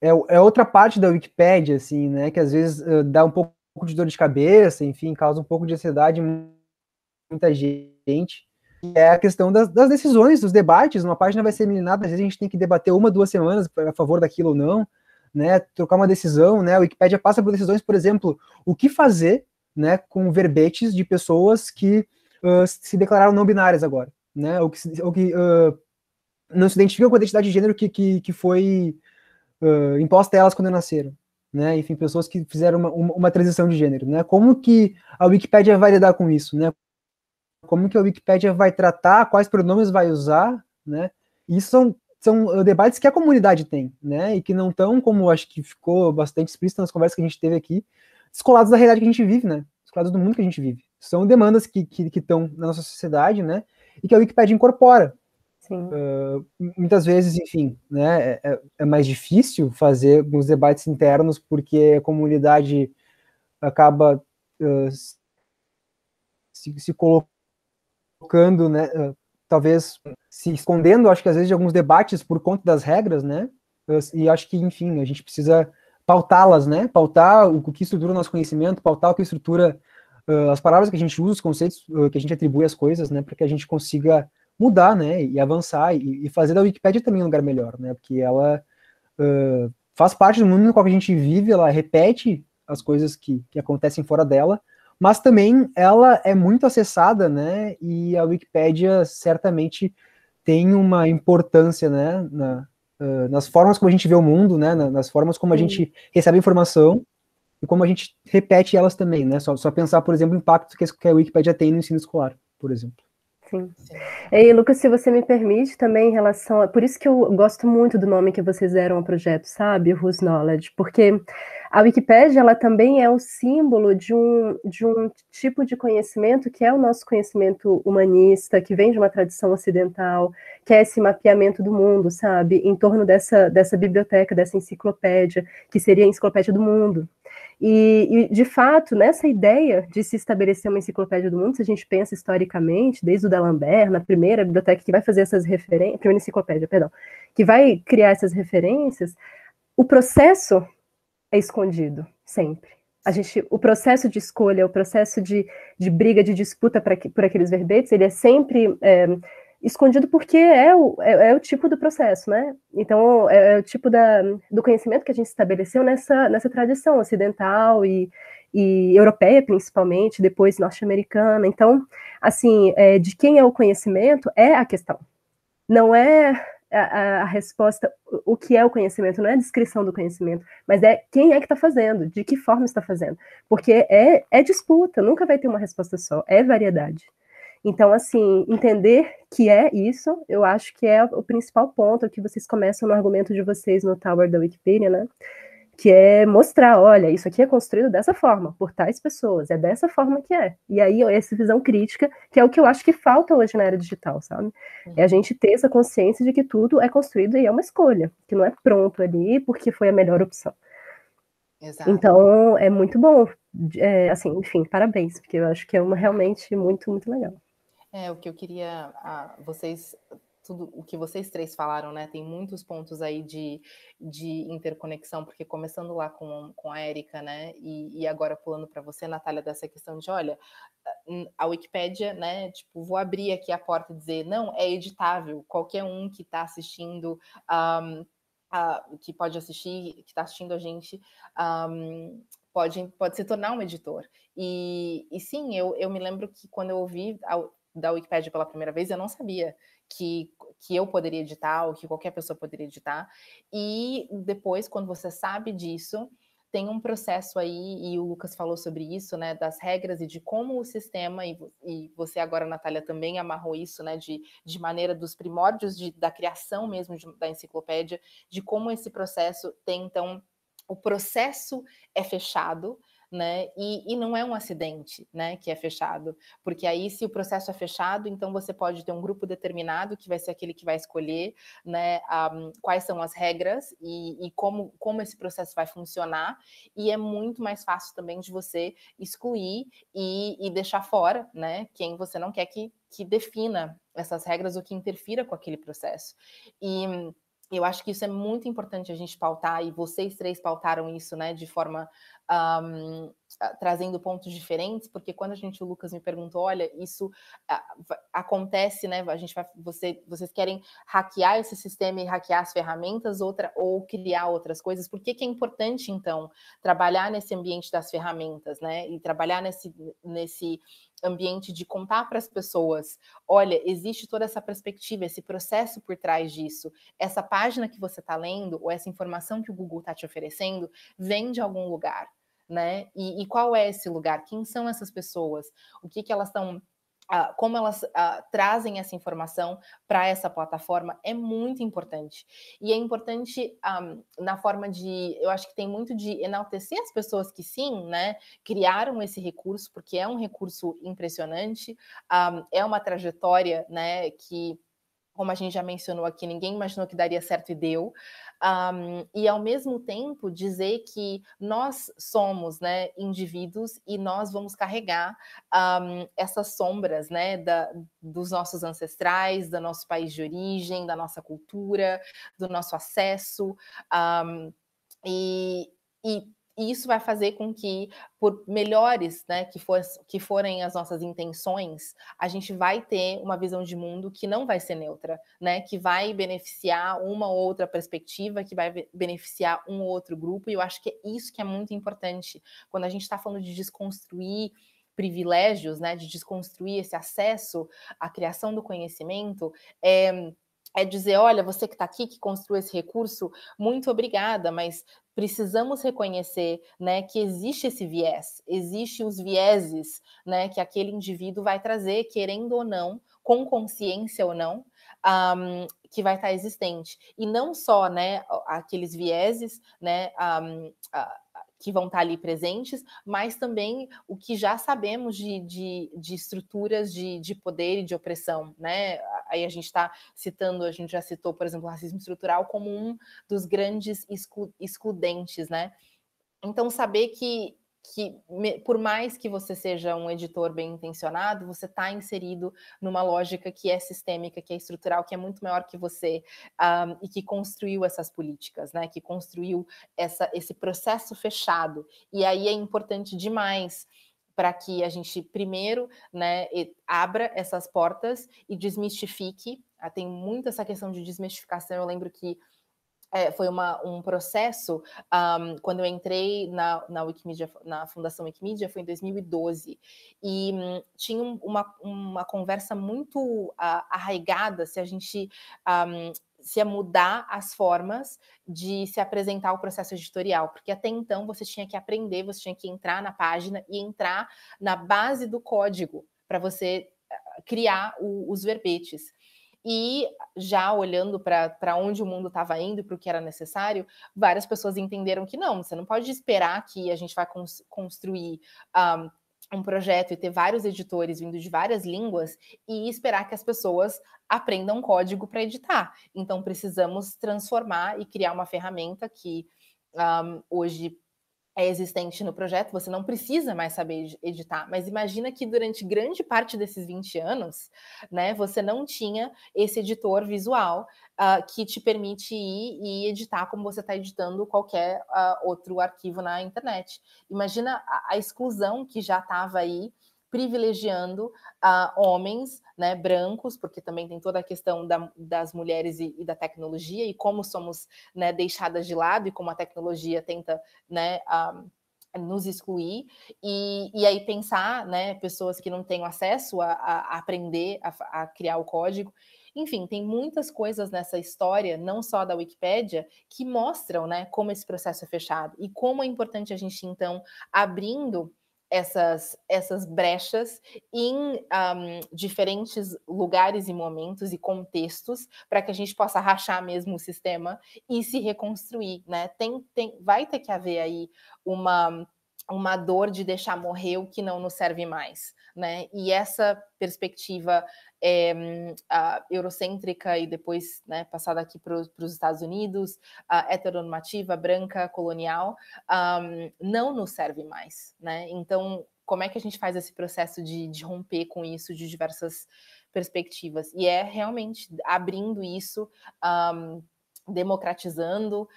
é outra parte da Wikipédia, assim, né, que às vezes dá um pouco de dor de cabeça, enfim, causa um pouco de ansiedade em muita gente, e é a questão das decisões, dos debates, uma página vai ser eliminada, às vezes a gente tem que debater 1-2 semanas a favor daquilo ou não, né, trocar uma decisão, né, a Wikipédia passa por decisões, por exemplo, o que fazer, né, com verbetes de pessoas que se declararam não binárias agora, né, ou que não se identificam com a identidade de gênero que foi imposta a elas quando nasceram, né, enfim, pessoas que fizeram uma transição de gênero, né, como que a Wikipédia vai lidar com isso, né, como que a Wikipédia vai tratar, quais pronomes vai usar, né, isso são debates que a comunidade tem, né, e que não estão, como acho que ficou bastante explícito nas conversas que a gente teve aqui, descolados da realidade que a gente vive, né, descolados do mundo que a gente vive. São demandas que estão na nossa sociedade, né, e que a Wikipédia incorpora. Muitas vezes, enfim, né, é mais difícil fazer alguns debates internos porque a comunidade acaba se colocando, né, talvez se escondendo, acho que às vezes de alguns debates por conta das regras, né, e acho que, enfim, a gente precisa pautá-las, né, pautar o que estrutura o nosso conhecimento, pautar o que estrutura as palavras que a gente usa, os conceitos que a gente atribui às coisas, né, para que a gente consiga mudar, né, e avançar, e fazer da Wikipédia também um lugar melhor, né, porque ela faz parte do mundo no qual a gente vive, ela repete as coisas que acontecem fora dela, mas também ela é muito acessada, né, e a Wikipédia certamente tem uma importância, né, nas formas como a gente vê o mundo, né, nas formas como a gente recebe informação, e como a gente repete elas também, né, só pensar, por exemplo, o impacto que a Wikipédia tem no ensino escolar, por exemplo.
Sim. E Lucas, se você me permite também em relação a... Por isso que eu gosto muito do nome que vocês deram ao projeto, sabe? Whose Knowledge, porque a Wikipédia, ela também é o símbolo de um tipo de conhecimento que é o nosso conhecimento humanista, que vem de uma tradição ocidental, que é esse mapeamento do mundo, sabe? Em torno dessa biblioteca, dessa enciclopédia, que seria a enciclopédia do mundo. E, de fato, nessa ideia de se estabelecer uma enciclopédia do mundo, se a gente pensa historicamente, desde o D'Alembert, na primeira biblioteca que vai fazer essas referências, primeira enciclopédia, perdão, que vai criar essas referências, o processo é escondido, sempre. O processo de escolha, o processo de briga, de disputa por aqueles verbetes, ele é sempre escondido porque é o tipo do processo, né? Então, é o tipo do conhecimento que a gente estabeleceu nessa tradição ocidental e europeia, principalmente, depois norte-americana. Então, assim, de quem é o conhecimento é a questão. Não é a resposta, o que é o conhecimento, não é a descrição do conhecimento, mas é quem é que está fazendo, de que forma está fazendo. Porque é disputa, nunca vai ter uma resposta só, é variedade. Então, assim, entender que é isso, eu acho que é o principal ponto que vocês começam no argumento de vocês no Tower da Wikipedia, né? Que é mostrar, olha, isso aqui é construído dessa forma, por tais pessoas, é dessa forma que é. E aí, essa visão crítica, que é o que eu acho que falta hoje na era digital, sabe? É a gente ter essa consciência de que tudo é construído e é uma escolha, que não é pronto ali porque foi a melhor opção. Exato. Então, é muito bom. Assim, enfim, parabéns, porque eu acho que é realmente muito, muito legal.
O que eu queria vocês tudo o que vocês três falaram, né? Tem muitos pontos aí de interconexão, porque começando lá com a Érica, né? E agora pulando para você, Natália, dessa questão de, olha, a Wikipédia, né? Tipo, vou abrir aqui a porta e dizer, não, é editável, qualquer um que está assistindo, que pode assistir, que está assistindo a gente, pode se tornar um editor. E sim, eu me lembro que quando eu ouvi da Wikipédia pela primeira vez, eu não sabia que eu poderia editar, ou que qualquer pessoa poderia editar. E depois, quando você sabe disso, tem um processo aí, e o Lucas falou sobre isso, né, das regras e de como o sistema, e você agora, Natália, também amarrou isso, né, de maneira dos primórdios da criação mesmo da enciclopédia, de como esse processo tem, então, o processo é fechado, né? E não é um acidente, né, que é fechado, porque aí se o processo é fechado, então você pode ter um grupo determinado que vai ser aquele que vai escolher, né, quais são as regras e como esse processo vai funcionar, e é muito mais fácil também de você excluir e deixar fora, né, quem você não quer que defina essas regras ou que interfira com aquele processo. E eu acho que isso é muito importante a gente pautar, e vocês três pautaram isso, né, de forma trazendo pontos diferentes, porque quando o Lucas me perguntou, olha, isso acontece, né, vocês querem hackear esse sistema e hackear as ferramentas ou criar outras coisas, por que é importante, então, trabalhar nesse ambiente das ferramentas, né, e trabalhar nesse ambiente de contar para as pessoas, olha, existe toda essa perspectiva, esse processo por trás disso, essa página que você está lendo, ou essa informação que o Google está te oferecendo, vem de algum lugar, né? E qual é esse lugar? Quem são essas pessoas? O que elas estão... como elas trazem essa informação para essa plataforma é muito importante. E é importante na forma de... Eu acho que tem muito de enaltecer as pessoas que sim, né, criaram esse recurso, porque é um recurso impressionante, é uma trajetória, né, que, como a gente já mencionou aqui, ninguém imaginou que daria certo e deu. E, ao mesmo tempo, dizer que nós somos, né, indivíduos e nós vamos carregar essas sombras, né, dos nossos ancestrais, do nosso país de origem, da nossa cultura, do nosso acesso. E isso vai fazer com que, por melhores, né, que forem as nossas intenções, a gente vai ter uma visão de mundo que não vai ser neutra, né, que vai beneficiar uma ou outra perspectiva, que vai beneficiar um ou outro grupo, e eu acho que é isso que é muito importante. Quando a gente está falando de desconstruir privilégios, né, de desconstruir esse acesso à criação do conhecimento, é dizer, olha, você que está aqui, que construiu esse recurso, muito obrigada, mas precisamos reconhecer, né, que existe esse viés, existe os vieses, né, que aquele indivíduo vai trazer, querendo ou não, com consciência ou não, que vai estar existente. E não só, né, aqueles vieses, né, que vão estar ali presentes, mas também o que já sabemos de estruturas de poder e de opressão, né? Aí a gente está citando, a gente já citou, por exemplo, o racismo estrutural como um dos grandes excludentes, né? Então, saber que por mais que você seja um editor bem intencionado, você está inserido numa lógica que é sistêmica, que é estrutural, que é muito maior que você, e que construiu essas políticas, né? Que construiu esse processo fechado. E aí é importante demais para que a gente, primeiro, né, abra essas portas e desmistifique. Tem muito essa questão de desmistificação. Eu lembro que foi um processo, quando eu entrei na Wikimedia, na Fundação Wikimedia, foi em 2012, e tinha uma conversa muito arraigada se a gente se ia mudar as formas de se apresentar ao processo editorial, porque até então você tinha que aprender, você tinha que entrar na página e entrar na base do código para você criar os verbetes. E já olhando para onde o mundo estava indo e para o que era necessário, várias pessoas entenderam que não, você não pode esperar que a gente vai construir um projeto e ter vários editores vindo de várias línguas e esperar que as pessoas aprendam código para editar. Então, precisamos transformar e criar uma ferramenta que hoje é existente no projeto, você não precisa mais saber editar, mas imagina que durante grande parte desses 20 anos, né, você não tinha esse editor visual que te permite ir e editar como você está editando qualquer outro arquivo na internet. Imagina a exclusão que já estava aí, privilegiando homens, né, brancos, porque também tem toda a questão das mulheres e da tecnologia, e como somos, né, deixadas de lado, e como a tecnologia tenta, né, nos excluir, e aí pensar, né, pessoas que não têm acesso a aprender, a criar o código. Enfim, tem muitas coisas nessa história, não só da Wikipédia, que mostram, né, como esse processo é fechado, e como é importante a gente, então, abrindo essas brechas em diferentes lugares e momentos e contextos, para que a gente possa rachar mesmo o sistema e se reconstruir, né? Vai ter que haver aí uma dor de deixar morrer o que não nos serve mais, né? E essa perspectiva eurocêntrica e depois, né, passada aqui para os Estados Unidos, heteronormativa, branca, colonial, não nos serve mais, né? Então, como é que a gente faz esse processo de romper com isso de diversas perspectivas? E é realmente abrindo isso, democratizando,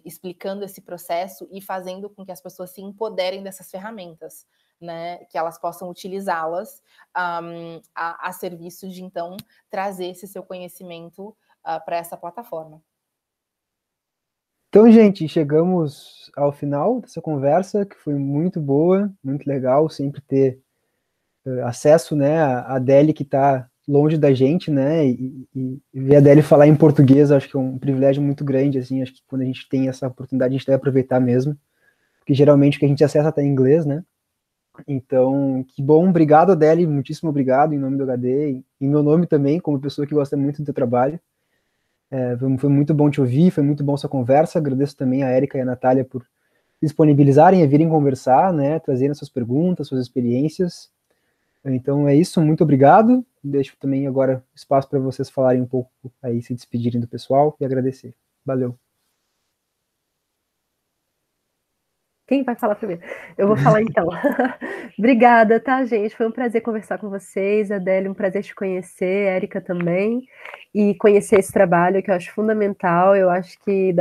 explicando esse processo e fazendo com que as pessoas se empoderem dessas ferramentas, né, que elas possam utilizá-las a serviço de, então, trazer esse seu conhecimento para essa plataforma.
Então, gente, chegamos ao final dessa conversa, que foi muito boa, muito legal, sempre ter acesso, né, a Adele, que está longe da gente, né, e ver a Adele falar em português, acho que é um privilégio muito grande, assim, acho que quando a gente tem essa oportunidade, a gente deve aproveitar mesmo, porque geralmente o que a gente acessa está em inglês, né. Então, que bom, obrigado, Adele, muitíssimo obrigado, em nome do HD, em meu nome também, como pessoa que gosta muito do teu trabalho. Foi muito bom te ouvir, foi muito bom essa conversa, agradeço também a Érica e a Natália por disponibilizarem a virem conversar, né, trazerem suas perguntas, suas experiências. Então é isso, muito obrigado, deixo também agora espaço para vocês falarem um pouco aí, se despedirem do pessoal e agradecer. Valeu.
Quem vai falar primeiro? Eu vou falar então. Obrigada, tá, gente? Foi um prazer conversar com vocês. Adélia, um prazer te conhecer, Érica também, e conhecer esse trabalho que eu acho fundamental. Eu acho que,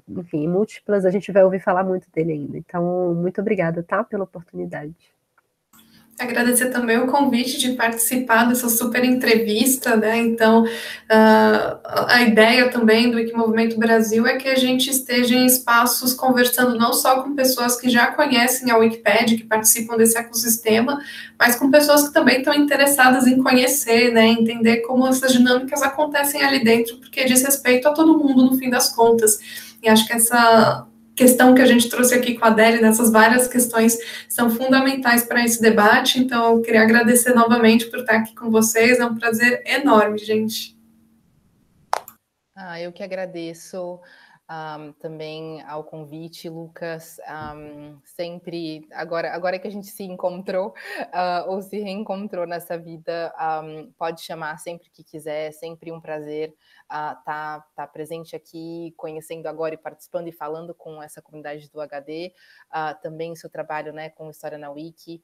enfim, múltiplas, a gente vai ouvir falar muito dele ainda. Então, muito obrigada, tá, pela oportunidade.
Agradecer também o convite de participar dessa super entrevista, né? Então, a ideia também do Wikimovimento Brasil é que a gente esteja em espaços conversando não só com pessoas que já conhecem a Wikipédia, que participam desse ecossistema, mas com pessoas que também estão interessadas em conhecer, né? Entender como essas dinâmicas acontecem ali dentro, porque diz respeito a todo mundo, no fim das contas. E acho que essa questão que a gente trouxe aqui com a Adele, nessas várias questões, são fundamentais para esse debate, então eu queria agradecer novamente por estar aqui com vocês, é um prazer enorme, gente.
Eu que agradeço também ao convite, Lucas, sempre, agora que a gente se encontrou, ou se reencontrou nessa vida, pode chamar sempre que quiser, sempre um prazer tá presente aqui, conhecendo agora e participando e falando com essa comunidade do HD, também o seu trabalho, né, com História na Wiki,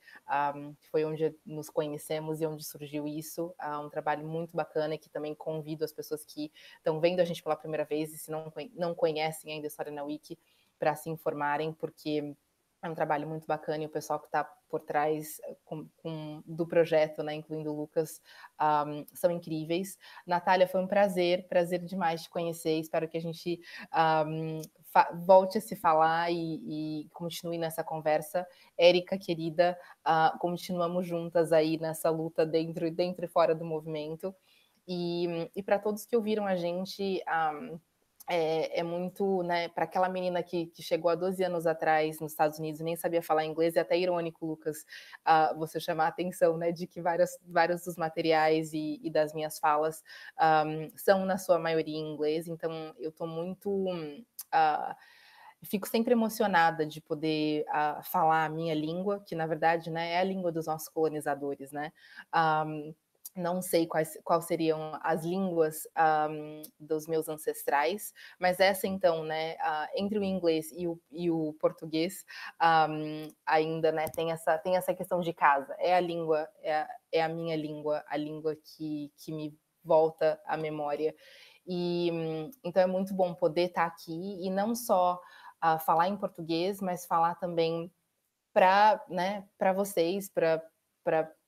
que foi onde nos conhecemos e onde surgiu isso, um trabalho muito bacana, e que também convido as pessoas que estão vendo a gente pela primeira vez e se não conhecem ainda a História na Wiki para se informarem, porque é um trabalho muito bacana e o pessoal que está por trás do projeto, né, incluindo o Lucas, são incríveis. Natália, foi um prazer demais te conhecer, espero que a gente volte a se falar e continue nessa conversa. Érica, querida, continuamos juntas aí nessa luta dentro e fora do movimento. E para todos que ouviram a gente, é muito, né, para aquela menina que chegou há 12 anos atrás nos Estados Unidos e nem sabia falar inglês, é até irônico, Lucas, você chamar a atenção, né, de que vários dos materiais e das minhas falas são, na sua maioria, em inglês, então eu estou muito... fico sempre emocionada de poder falar a minha língua, que na verdade, né, é a língua dos nossos colonizadores, né? não sei quais seriam as línguas dos meus ancestrais, mas essa então, né, entre o inglês e o português, ainda, né, tem essa questão de casa. É a língua, é a minha língua, a língua que me volta à memória. E então é muito bom poder estar aqui e não só falar em português, mas falar também para, né, para vocês, para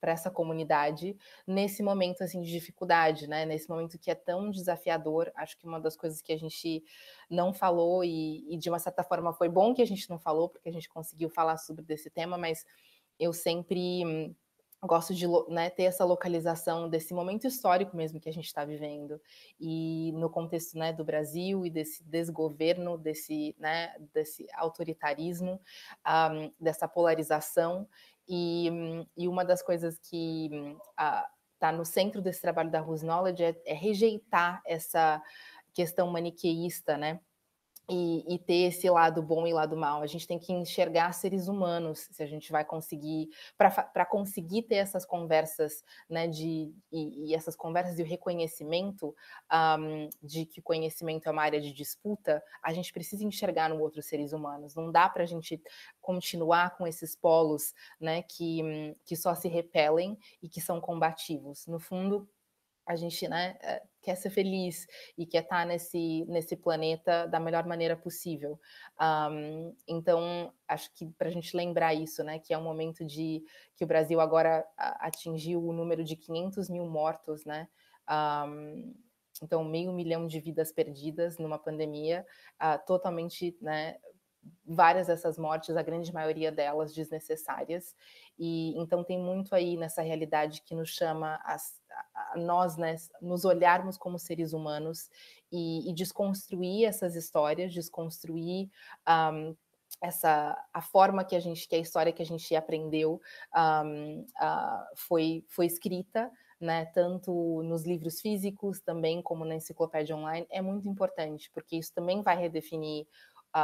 essa comunidade, nesse momento assim de dificuldade, né? Nesse momento que é tão desafiador. Acho que uma das coisas que a gente não falou, e de uma certa forma foi bom que a gente não falou, porque a gente conseguiu falar sobre desse tema, mas eu sempre gosto de, né, ter essa localização desse momento histórico mesmo que a gente está vivendo, e no contexto, né, do Brasil e desse desgoverno, né, desse autoritarismo, dessa polarização, e uma das coisas que está no centro desse trabalho da Whose Knowledge é rejeitar essa questão maniqueísta, né? E ter esse lado bom e lado mal. A gente tem que enxergar seres humanos, se a gente vai conseguir, para conseguir ter essas conversas, né, e essas conversas de reconhecimento, de que o conhecimento é uma área de disputa, a gente precisa enxergar no outro seres humanos. Não dá para a gente continuar com esses polos, né, que só se repelem e que são combativos. No fundo, a gente, né, quer ser feliz e quer estar nesse planeta da melhor maneira possível. Então, acho que para a gente lembrar isso, né, que é um momento que o Brasil agora atingiu o número de 500 mil mortos, né? Então, 500 mil de vidas perdidas numa pandemia, totalmente, né, várias dessas mortes, a grande maioria delas desnecessárias, e então tem muito aí nessa realidade que nos chama a nós, né, nos olharmos como seres humanos e desconstruir essas histórias, desconstruir a forma que a história que a gente aprendeu foi escrita, né, tanto nos livros físicos também como na enciclopédia online. É muito importante, porque isso também vai redefinir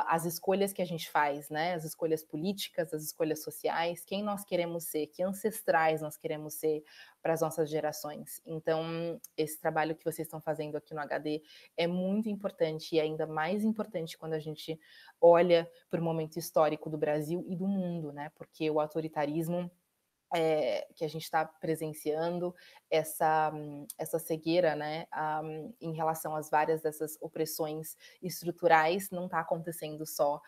as escolhas que a gente faz, né? As escolhas políticas, as escolhas sociais, quem nós queremos ser, que ancestrais nós queremos ser para as nossas gerações. Então, esse trabalho que vocês estão fazendo aqui no HD é muito importante, e ainda mais importante quando a gente olha para o momento histórico do Brasil e do mundo, né? Porque o autoritarismo que a gente está presenciando, essa cegueira, né, em relação às várias dessas opressões estruturais, não está acontecendo só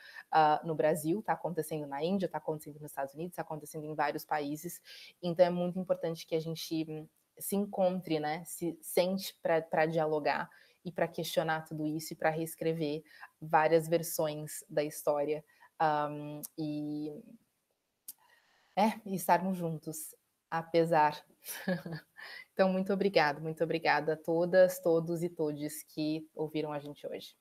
no Brasil, está acontecendo na Índia, está acontecendo nos Estados Unidos, está acontecendo em vários países. Então é muito importante que a gente se encontre, né, se sente para dialogar e para questionar tudo isso e para reescrever várias versões da história. E estarmos juntos, apesar. Então, muito obrigada a todas, todos e todes que ouviram a gente hoje.